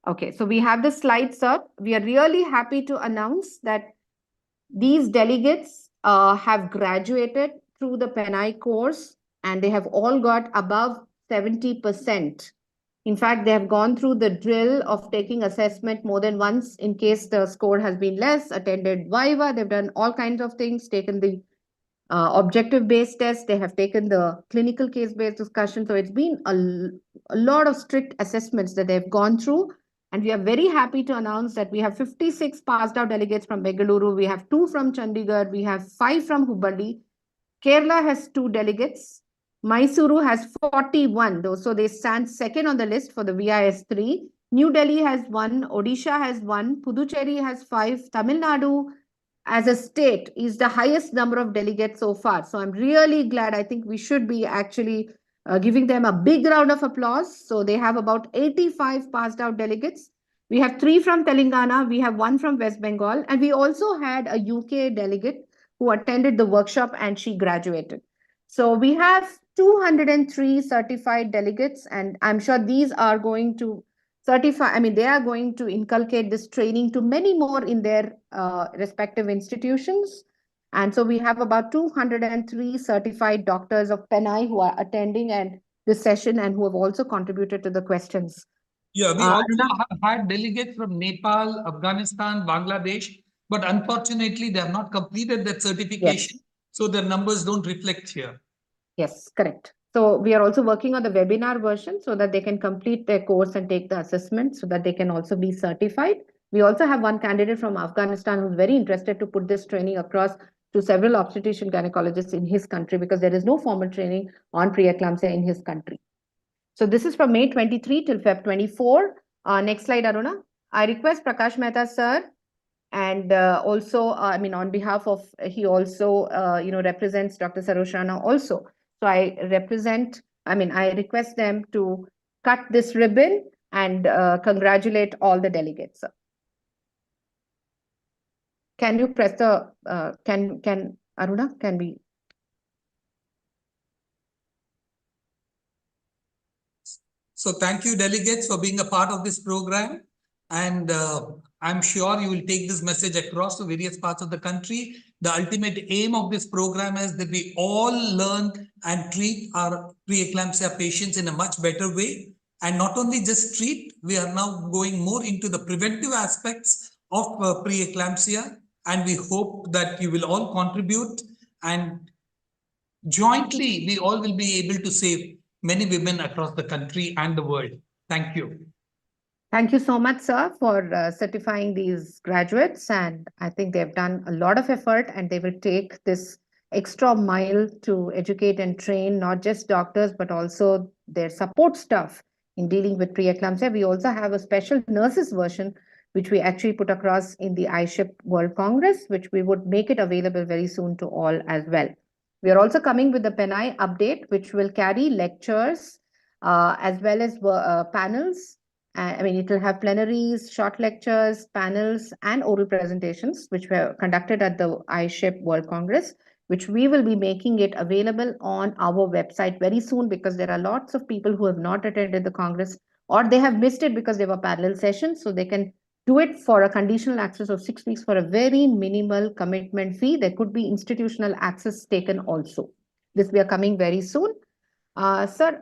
Okay, so we have the slides, sir. We are really happy to announce that these delegates have graduated through the PENI course and they have all got above 70%. In fact, they have gone through the drill of taking assessment more than once in case the score has been less, attended VIVA, they've done all kinds of things, taken the objective-based test, they have taken the clinical case-based discussion. So it's been a lot of strict assessments that they've gone through. And we are very happy to announce that we have 56 passed out delegates from Bengaluru. We have 2 from Chandigarh. We have 5 from Hubballi. Kerala has 2 delegates. Mysuru has 41, though, so they stand second on the list for the VIS-3. New Delhi has 1, Odisha has 1, Puducherry has 5, Tamil Nadu as a state is the highest number of delegates so far. So I'm really glad. I think we should be actually giving them a big round of applause. So they have about 85 passed out delegates. We have 3 from Telangana, we have 1 from West Bengal, and we also had a UK delegate who attended the workshop and she graduated. So we have 203 certified delegates, and I'm sure these are going to certify, I mean, they are going to inculcate this training to many more in their respective institutions. And so we have about 203 certified doctors of PENI who are attending and this session and who have also contributed to the questions. Yeah, we Uh, also Aruna? have had delegates from Nepal, Afghanistan, Bangladesh, but unfortunately, they have not completed that certification. Yes. So their numbers don't reflect here. Yes, correct. So we are also working on the webinar version so that they can complete their course and take the assessment so that they can also be certified. We also have one candidate from Afghanistan who's very interested to put this training across to several obstetrician gynecologists in his country because there is no formal training on preeclampsia in his country. So this is from May 23 till Feb 24. Next slide, Aruna. I request Prakash Mehta, sir, and also, I mean, on behalf of, he also, represents Dr. Sarosh Rana also. So I request them to cut this ribbon and congratulate all the delegates, sir. Can you press the, Aruna, can we? So thank you, delegates, for being a part of this program. And I'm sure you will take this message across to various parts of the country. The ultimate aim of this program is that we all learn and treat our preeclampsia patients in a much better way. And not only just treat, we are now going more into the preventive aspects of preeclampsia. And we hope that you will all contribute, and jointly, we all will be able to save many women across the country and the world. Thank you. Thank you so much, sir, for certifying these graduates. And I think they've done a lot of effort and they will take this extra mile to educate and train not just doctors, but also their support staff in dealing with preeclampsia. We also have a special nurses version, which we actually put across in the iShip World Congress, which we would make it available very soon to all as well. We are also coming with the PENAI update, which will carry lectures as well as panels. It will have plenaries, short lectures, panels, and oral presentations, which were conducted at the iShip World Congress, which we will be making it available on our website very soon because there are lots of people who have not attended the Congress or they have missed it because they were parallel sessions. So they can do it for a conditional access of 6 weeks for a very minimal commitment fee. There could be institutional access taken also. This we are coming very soon. Sir,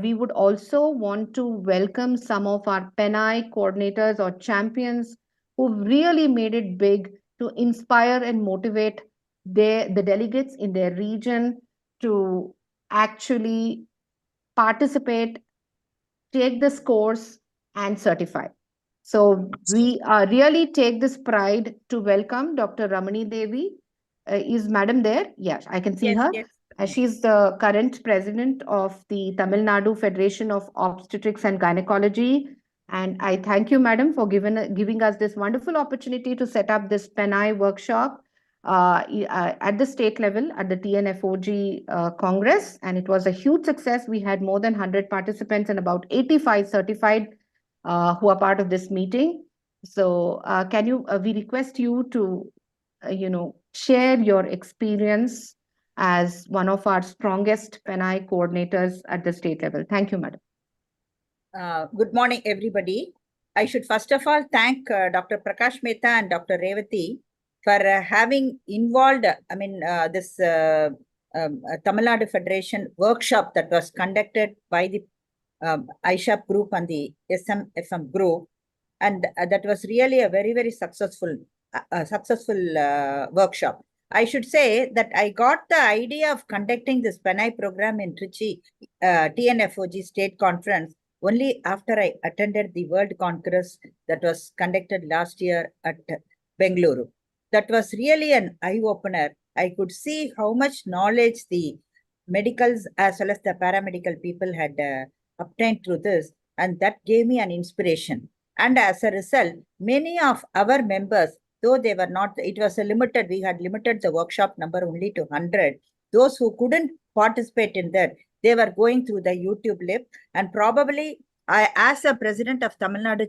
we would also want to welcome some of our PENAI coordinators or champions who've really made it big to inspire and motivate the delegates in their region to actually participate, take this course, and certify. So we really take this pride to welcome Dr. Ramani Devi. Is Madam there? Yes, I can see her. Yes. She's the current president of the Tamil Nadu Federation of Obstetrics and Gynecology. And I thank you, Madam, for giving us this wonderful opportunity to set up this PENAI workshop at the state level at the TNFOG Congress. And it was a huge success. We had more than 100 participants and about 85 certified who are part of this meeting. So we request you to, share your experience as one of our strongest PENAI coordinators at the state level. Thank you, Madam. Good morning, everybody. I should first of all thank Dr. Prakash Mehta and Dr. Revati for having involved, this Tamil Nadu Federation workshop that was conducted by the iShap group and the SMFM group. And that was really a very, very successful workshop. I should say that I got the idea of conducting this PENAI program in Trichy TNFOG state conference only after I attended the World Congress that was conducted last year at Bengaluru. That was really an eye-opener. I could see how much knowledge the medicals as well as the paramedical people had obtained through this, and that gave me an inspiration. And as a result, many of our members, though they were not, it was a limited, we had limited the workshop number only to 100. Those who couldn't participate in that, they were going through the YouTube lib, and probably I, as a president of Tamil Nadu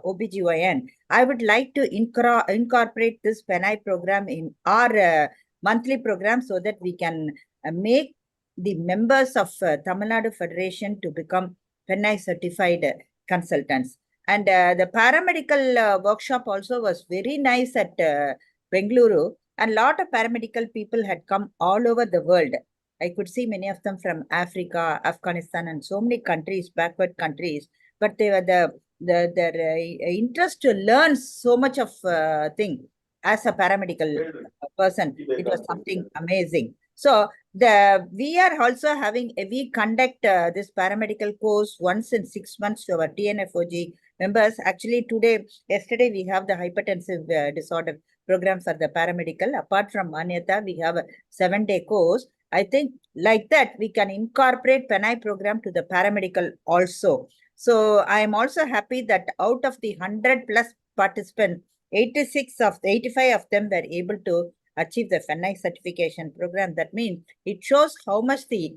OBGYN, I would like to incorporate this PENAI program in our monthly program so that we can make the members of Tamil Nadu Federation to become PENAI certified consultants. And the paramedical workshop also was very nice at Bengaluru, and a lot of paramedical people had come all over the world. I could see many of them from Africa, Afghanistan, and so many countries, backward countries. But they were the their interest to learn so much of thing as a paramedical person. It was something amazing. So we are also having we conduct this paramedical course once in 6 months to our TNFOG members. Actually, yesterday we have the hypertensive disorder program for the paramedical. Apart from Manyata, we have a 7-day course. I think like that we can incorporate Penai program to the paramedical also. So I am also happy that out of the 100 plus participants, 85 of them were able to achieve the FNI certification program. That means it shows how much the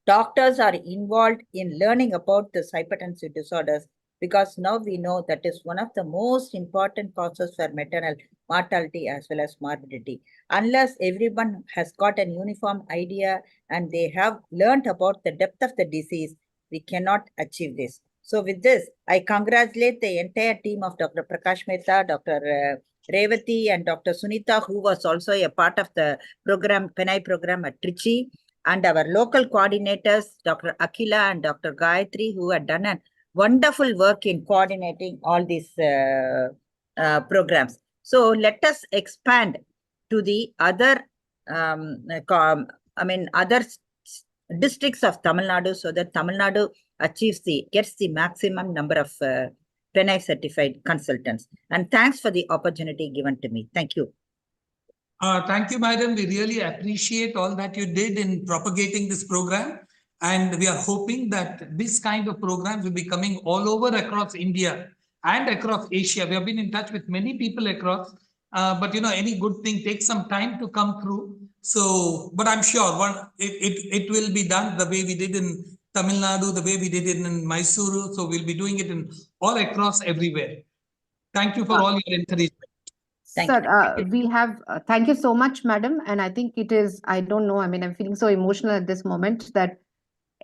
doctors are involved in learning about this hypertensive disorders, because now we know that is one of the most important causes for maternal mortality as well as morbidity. Unless everyone has got an uniform idea and they have learned about the depth of the disease, we cannot achieve this. So with this, I congratulate the entire team of Dr. Prakash Mehta, Dr. Revati and Dr. Sunita, who was also a part of the program, Penai program at Trichy, and our local coordinators, Dr. Akila and Dr. Gayatri, who had done a wonderful work in coordinating all these programs. So let us expand to the other, other districts of Tamil Nadu, so that Tamil Nadu gets the maximum number of Penai certified consultants. And thanks for the opportunity given to me. Thank you. Thank you, madam. We really appreciate all that you did in propagating this program. And we are hoping that this kind of programs will be coming all over across India and across Asia. We have been in touch with many people across, but any good thing takes some time to come through. So, but I'm sure it will be done the way we did in Tamil Nadu, the way we did it in Mysuru. So we'll be doing it in all across everywhere. Thank you for all your encouragement. Sir, we have, thank you so much, madam. And I think it is, I don't know, I mean, I'm feeling so emotional at this moment that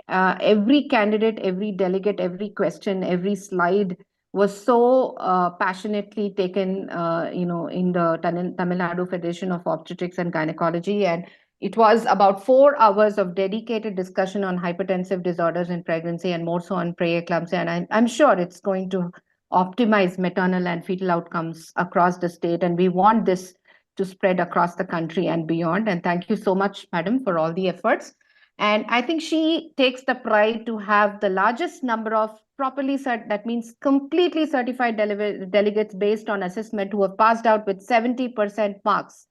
every candidate, every delegate, every question, every slide was so passionately taken, in the Tamil Nadu Federation of Obstetrics and Gynecology. And it was about 4 hours of dedicated discussion on hypertensive disorders in pregnancy and more so on preeclampsia. And I'm sure it's going to optimize maternal and fetal outcomes across the state. And we want this to spread across the country and beyond. And thank you so much, madam, for all the efforts. And I think she takes the pride to have the largest number of that means completely certified delegates based on assessment who have passed out with 70% marks.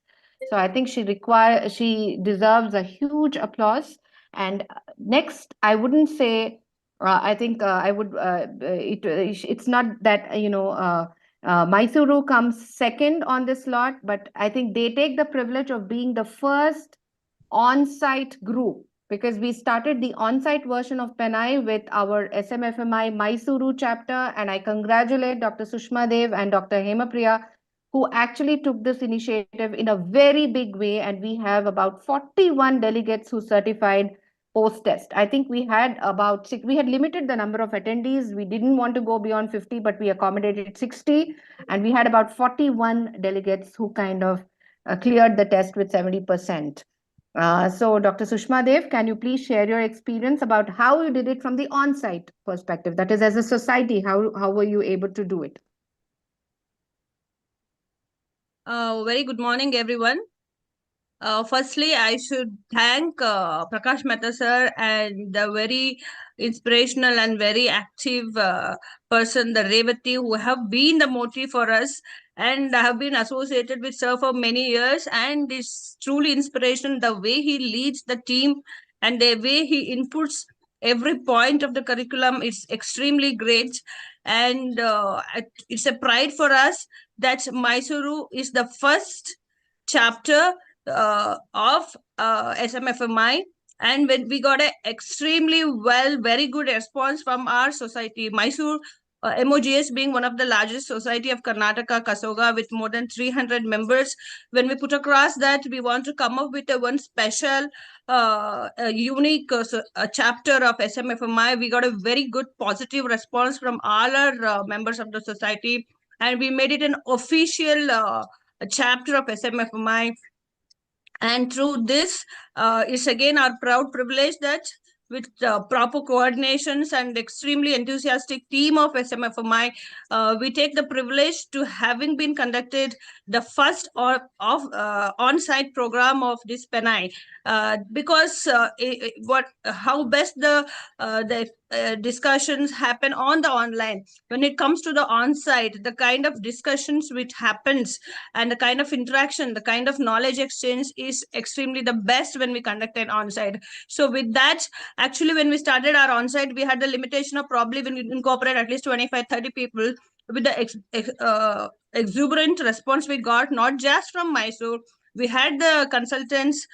So I think she deserves a huge applause. And next, I wouldn't say, I think I would, it's not that, Mysuru comes second on this lot, but I think they take the privilege of being the first on-site group, because we started the on-site version of Penai with our SMFMI Mysuru chapter, and I congratulate Dr. Sushma Dev and Dr. Hemapriya, who actually took this initiative in a very big way, and we have about 41 delegates who certified post-test. I think we had we had limited the number of attendees. We didn't want to go beyond 50, but we accommodated 60, and we had about 41 delegates who kind of cleared the test with 70%. So Dr. Sushma Dev, can you please share your experience about how you did it from the on-site perspective? That is, as a society, how were you able to do it? Very good morning, everyone. Firstly, I should thank Prakash Mehta sir and the very inspirational and very active person, the Revati, who have been the motive for us, and I have been associated with sir for many years, and it's truly inspirational the way he leads the team and the way he inputs every point of the curriculum. It's extremely great, and it's a pride for us that Mysuru is the first chapter of SMFMI, and when we got a extremely very good response from our society. Mysore MOGS being one of the largest society of Karnataka, Kasoga, with more than 300 members. When we put across that we want to come up with a one special unique chapter of SMFMI, we got a very good positive response from all our members of the society, and we made it an official chapter of SMFMI. And through this, it's again our proud privilege that with proper coordinations and extremely enthusiastic team of SMFMI, we take the privilege to having been conducted the first on-site program of this PENI, because how best the discussions happen on the online. When it comes to the on-site, the kind of discussions which happens and the kind of interaction, the kind of knowledge exchange is extremely the best when we conduct an on-site. So with that, actually, when we started our on-site, we had the limitation of probably when we incorporate at least 25-30 people. With the exuberant response we got, not just from Mysore, we had the consultants,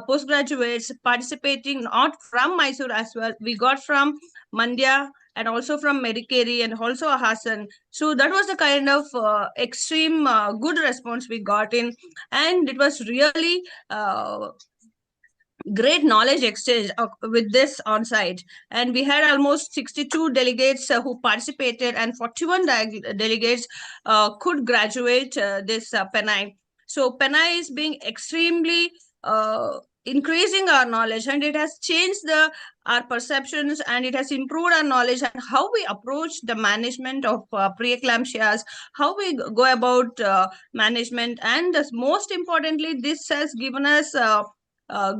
postgraduates participating, not from Mysore as well. We got from Mandya and also from Medicare and also Hassan. So that was the kind of extreme good response we got in. And it was really great knowledge exchange with this on site. And we had almost 62 delegates who participated, and 41 delegates could graduate this PENI. So PENI is being extremely increasing our knowledge, and it has changed our perceptions, and it has improved our knowledge and how we approach the management of preeclampsias, how we go about management, and most importantly, this has given us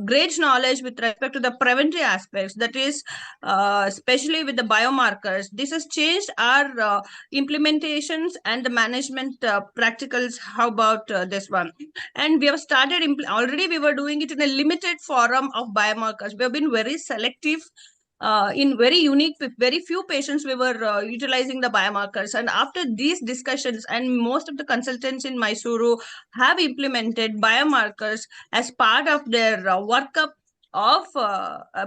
great knowledge with respect to the preventive aspects, that is especially with the biomarkers. This has changed our implementations and the management practicals. How about this one? And we have started already. We were doing it in a limited forum of biomarkers. We have been very selective. In very unique, with very few patients, we were utilizing the biomarkers. And after these discussions, and most of the consultants in Mysuru have implemented biomarkers as part of their workup of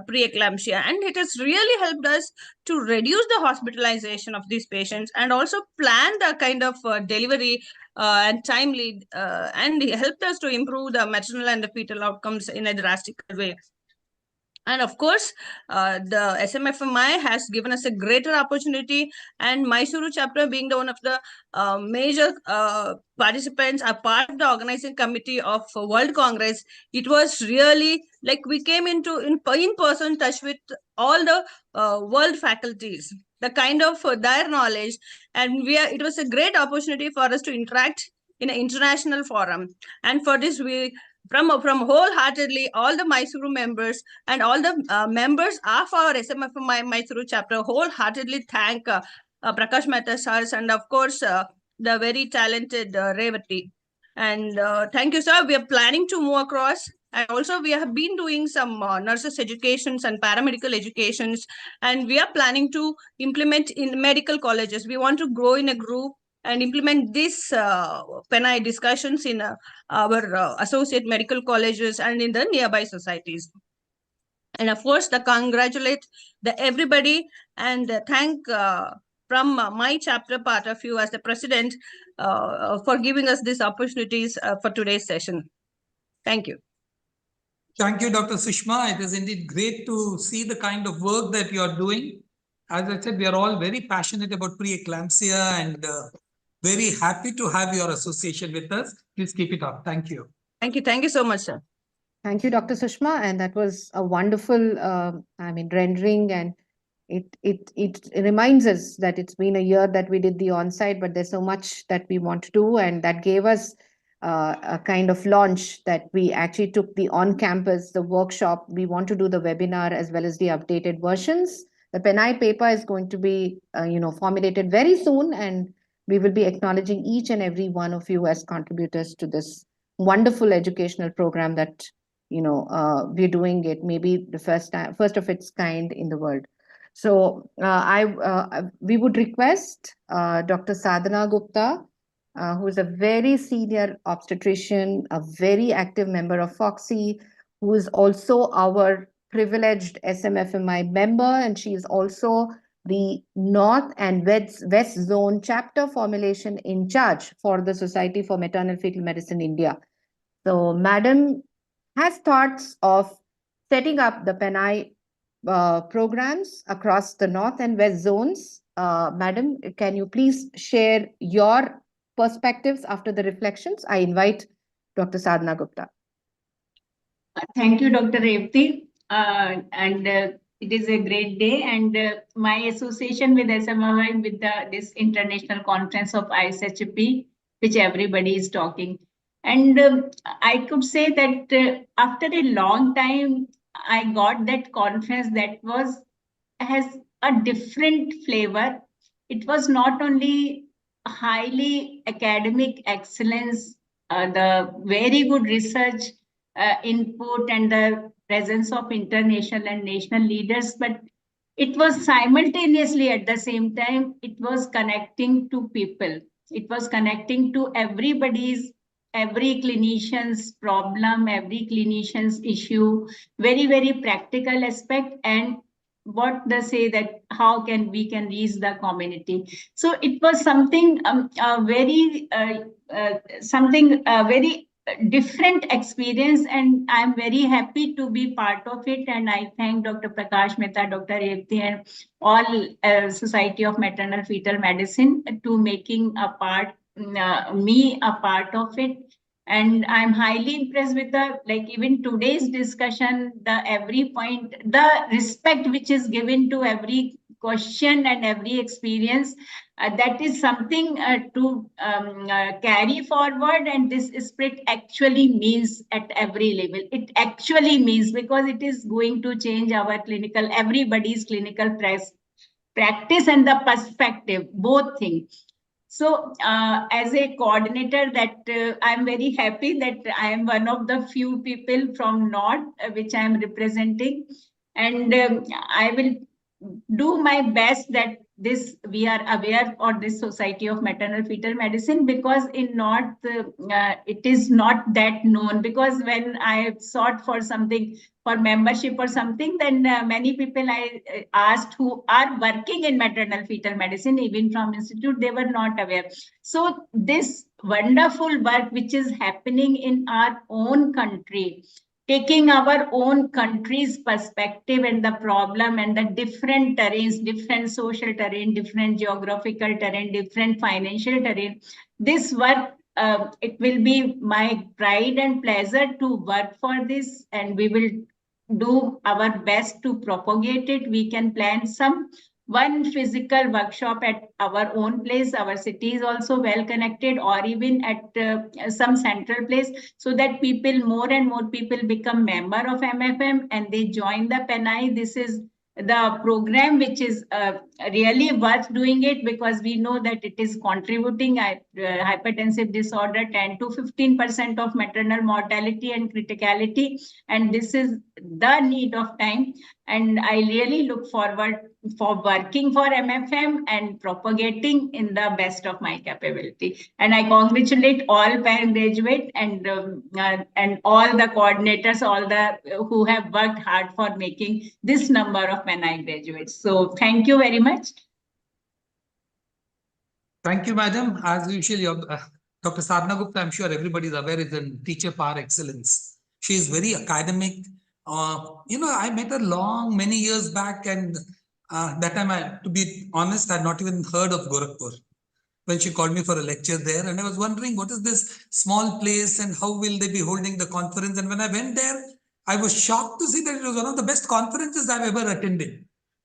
preeclampsia, and it has really helped us to reduce the hospitalization of these patients and also plan the kind of delivery and timely, and helped us to improve the maternal and the fetal outcomes in a drastic way. And of course, the SMFMI has given us a greater opportunity, and Mysuru chapter being the one of the major participants are part of the organizing committee of World Congress. It was really like we came into in-person touch with all the world faculties, the kind of their knowledge, and it was a great opportunity for us to interact in an international forum. And for this, we from wholeheartedly all the Mysuru members and all the members of our SMFMI Mysuru chapter wholeheartedly thank Prakash Mehta sirs, and of course the very talented Revati. And thank you, sir. We are planning to move across. And also we have been doing some nurses educations and paramedical educations, and we are planning to implement in medical colleges. We want to grow in a group and implement this PENI discussions in our associate medical colleges and in the nearby societies. And of course, congratulate everybody and thank from my chapter part of you as the president for giving us these opportunities for today's session. Thank you. Thank you, Dr. Sushma. It is indeed great to see the kind of work that you are doing. As I said, we are all very passionate about preeclampsia and very happy to have your association with us. Please keep it up. Thank you. Thank you. Thank you so much, sir. Thank you, Dr. Sushma. And that was a wonderful, rendering. And it reminds us that it's been a year that we did the on-site, but there's so much that we want to do. And that gave us a kind of launch that we actually took the on-campus, the workshop. We want to do the webinar as well as the updated versions. The PENI paper is going to be, formulated very soon, and we will be acknowledging each and every one of you as contributors to this wonderful educational program that, we're doing it, maybe the first of its kind in the world. So we would request Dr. Sadhana Gupta, who is a very senior obstetrician, a very active member of FOXI, who is also our privileged SMFMI member, and she is also the North and West Zone chapter formulation in charge for the Society for Maternal Fetal Medicine India. So Madam has thoughts of setting up the PENI programs across the North and West zones. Madam, can you please share your perspectives after the reflections? I invite Dr. Sadhana Gupta. Thank you, Dr. Revati. And It is a great day, and my association with SMI with this international conference of ISHP, which everybody is talking. And I could say that after a long time, I got that conference that has a different flavor. It was not only highly academic excellence, the very good research input, and the presence of international and national leaders, but it was simultaneously at the same time, it was connecting to people. It was connecting to every clinician's problem, every clinician's issue, very, very practical aspect, and what they say that how can we can reach the community. So it was something very different experience, and I'm very happy to be part of it. And I thank Dr. Prakash Mehta, Dr. Revati, and all Society of Maternal Fetal Medicine to making me a part of it. And I'm highly impressed with even today's discussion, the every point, the respect which is given to every question and every experience. That is something to carry forward, and this spirit actually means at every level. It actually means, because it is going to change everybody's clinical practice and the perspective, both things. So as a coordinator, that I'm very happy that I am one of the few people from North which I am representing, and I will do my best that we are aware of this Society of Maternal Fetal Medicine, because in North it is not that known. Because when I sought for something, for membership or something, then many people I asked who are working in maternal fetal medicine, even from institute, they were not aware. So this wonderful work which is happening in our own country, taking our own country's perspective and the problem and the different terrains, different social terrain, different geographical terrain, different financial terrain. This work, it will be my pride and pleasure to work for this, and we will do our best to propagate it. We can plan one physical workshop at our own place. Our city is also well connected, or even at some central place, so that more and more people become member of MFM and they join the PENAI. This is the program which is really worth doing it, because we know that it is contributing hypertensive disorder 10 to 15% of maternal mortality and criticality, and this is the need of time. And I really look forward for working for MFM and propagating in the best of my capability. And I congratulate all parent graduate and all the coordinators, who have worked hard for making this number of PENAI graduates. So thank you very much. Thank you, madam. As usual, Dr. Sadhana Gupta, I'm sure everybody is aware, is a teacher par excellence. She is very academic. I met her many years back, and that time, to be honest, I had not even heard of Gorakhpur when she called me for a lecture there. And I was wondering, what is this small place and how will they be holding the conference? And when I went there, I was shocked to see that it was one of the best conferences I've ever attended.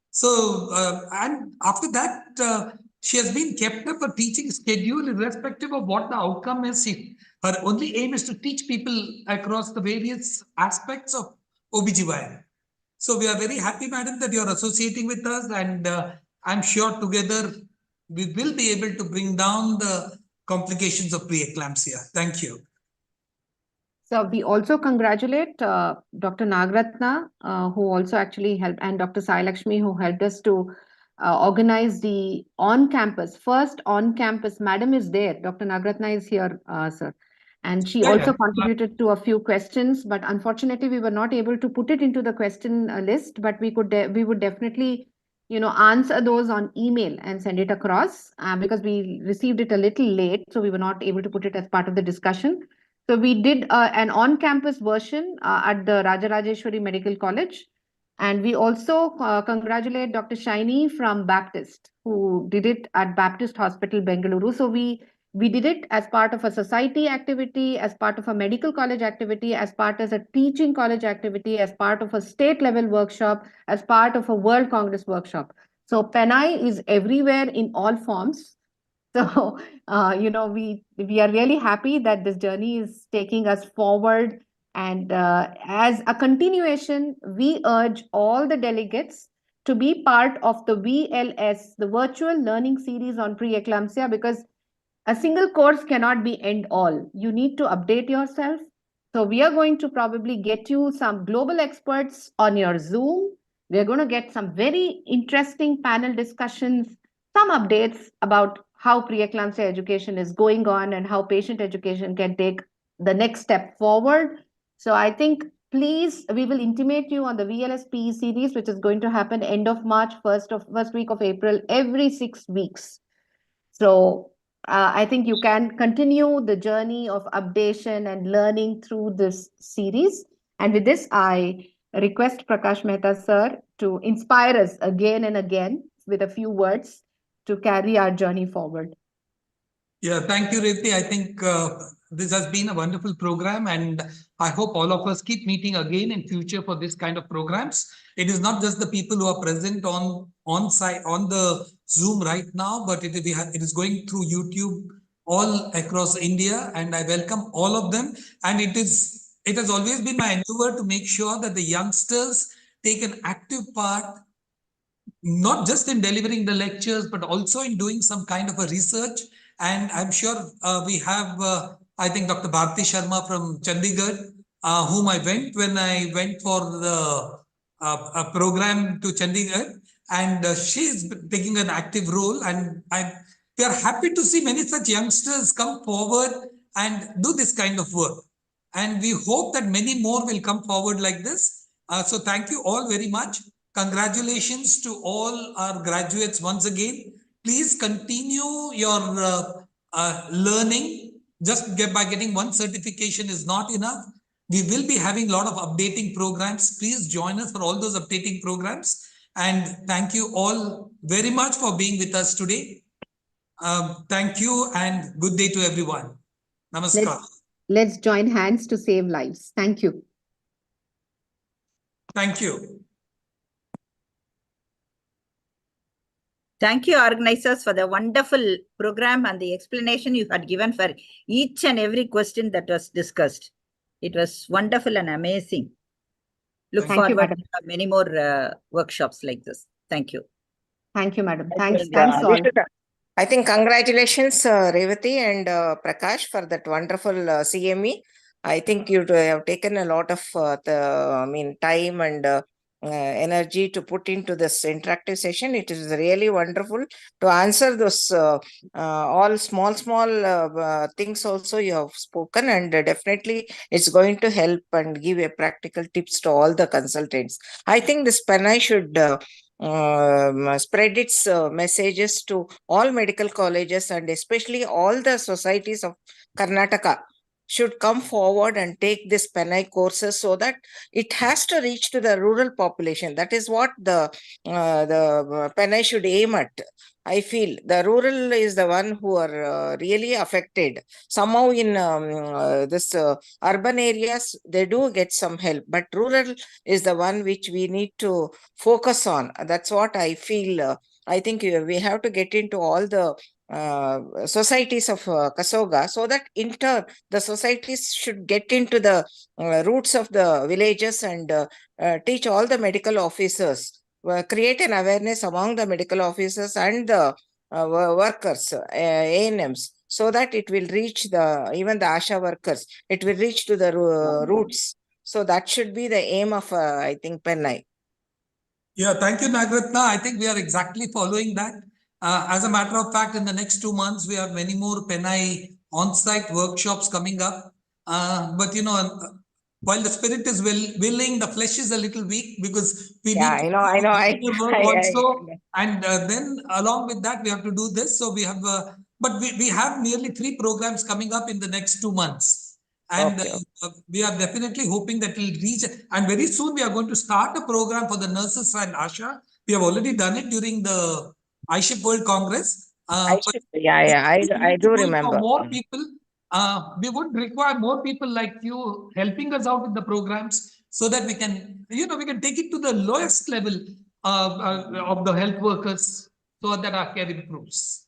So, and after that, she has been kept up a teaching schedule irrespective of what the outcome is. Her only aim is to teach people across the various aspects of OBGYN. So we are very happy, madam, that you are associating with us, and I'm sure together we will be able to bring down the complications of preeclampsia. Thank you. So we also congratulate Dr. Nagratna, who also actually helped, and Dr. Sai Lakshmi, who helped us to organize the first on-campus. Madam is there. Dr. Nagratna is here, sir. And she also contributed to a few questions, but unfortunately we were not able to put it into the question list, but we would definitely, answer those on email and send it across because we received it a little late. So we were not able to put it as part of the discussion. So we did an on-campus version at the Rajarajeshwari Medical College. And we also congratulate Dr. Shaini from Baptist, who did it at Baptist Hospital, Bengaluru. So we We did it as part of a society activity, as part of a medical college activity, as part of a teaching college activity, as part of a state level workshop, as part of a World Congress workshop. So PENAI is everywhere in all forms. So, we are really happy that this journey is taking us forward. And as a continuation, we urge all the delegates to be part of the VLS, the virtual learning series on preeclampsia, because a single course cannot be end all. You need to update yourself. So we are going to probably get you some global experts on your Zoom. We're going to get some very interesting panel discussions, some updates about how preeclampsia education is going on and how patient education can take the next step forward. So I think please, we will intimate you on the VLS-PE series, which is going to happen end of March, first week of April, every 6 weeks. So I think you can continue the journey of updation and learning through this series. And with this, I request Prakash Mehta sir to inspire us again and again with a few words to carry our journey forward. Yeah, thank you, Revati. I think this has been a wonderful program, and I hope all of us keep meeting again in future for this kind of programs. It is not just the people who are present on site on the Zoom right now, but it is going through YouTube all across India, and I welcome all of them. And it has always been my endeavor to make sure that the youngsters take an active part, not just in delivering the lectures, but also in doing some kind of a research. And I'm sure we have, I think, Dr. Bharti Sharma from Chandigarh, whom I went when I went for the a program to Chandigarh. And she's taking an active role. And we are happy to see many such youngsters come forward and do this kind of work. And we hope that many more will come forward like this. So thank you all very much. Congratulations to all our graduates once again. Please continue your learning. Just by getting one certification is not enough. We will be having a lot of updating programs. Please join us for all those updating programs. And thank you all very much for being with us today. Thank you and good day to everyone. Namaskar. Let's join hands to save lives. Thank you. Thank you. Thank you, organizers, for the wonderful program and the explanation you had given for each and every question that was discussed. It was wonderful and amazing. Look forward to many more workshops like this. Thank you. Thank you, madam. Thanks all. I think congratulations, Revati and Prakash, for that wonderful CME. I think you have taken a lot of time and energy to put into this interactive session. It is really wonderful to answer those all small things also you have spoken, and definitely it's going to help and give a practical tips to all the consultants. I think this PENAI should spread its messages to all medical colleges, and especially all the societies of Karnataka should come forward and take this PENAI courses, so that it has to reach to the rural population. That is what the PENAI should aim at. I feel the rural is the one who are really affected. Somehow in this urban areas, they do get some help, but rural is the one which we need to focus on. That's what I feel. I think we have to get into all the societies of Kasoga, so that in turn the societies should get into the roots of the villages and teach all the medical officers, create an awareness among the medical officers and the workers, ANMs, so that it will reach even the ASHA workers, it will reach to the roots. So that should be the aim of, I think, PENAI. Yeah, thank you, Nagratna. I think we are exactly following that. As a matter of fact, in the next 2 months, we have many more PENAI on-site workshops coming up. But, while the spirit is willing, the flesh is a little weak, because we need to work also. And then along with that, we have to do this. So we have, but we have nearly 3 programs coming up in the next 2 months. And we are definitely hoping that we'll reach. And very soon we are going to start a program for the nurses and ASHA. We have already done it during the iShip World Congress. But I do for remember. more people, we would require more people like you helping us out with the programs so that we can, we can take it to the lowest level of the health workers so that our care improves.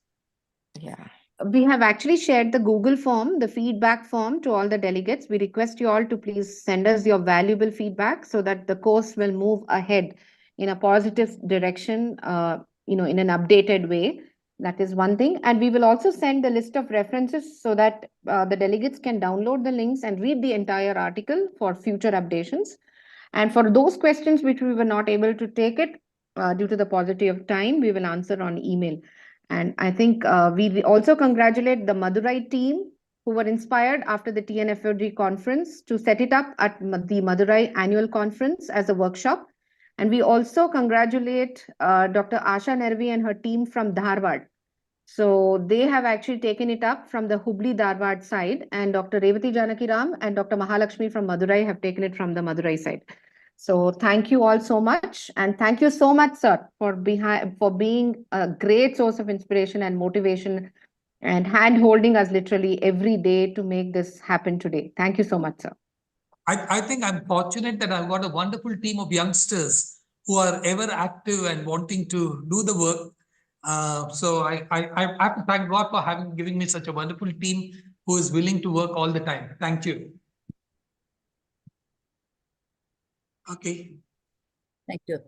Yeah. We have actually shared the Google form, the feedback form to all the delegates. We request you all to please send us your valuable feedback so that the course will move ahead in a positive direction, in an updated way. That is one thing. And we will also send the list of references so that the delegates can download the links and read the entire article for future updations. And for those questions which we were not able to take it due to the paucity of time, we will answer on email. And I think we also congratulate the Madurai team who were inspired after the TNFOG conference to set it up at the Madurai annual conference as a workshop. And we also congratulate Dr. Asha Nervi and her team from Dharwad. So they have actually taken it up from the Hubli Dharwad side, and Dr. Revati Janakiram and Dr. Mahalakshmi from Madurai have taken it from the Madurai side. So thank you all so much. And thank you so much, sir, for being a great source of inspiration and motivation and hand-holding us literally every day to make this happen today. Thank you so much, sir. I think I'm fortunate that I've got a wonderful team of youngsters who are ever active and wanting to do the work. So I have to thank God for giving me such a wonderful team who is willing to work all the time. Thank you. Okay. Thank you.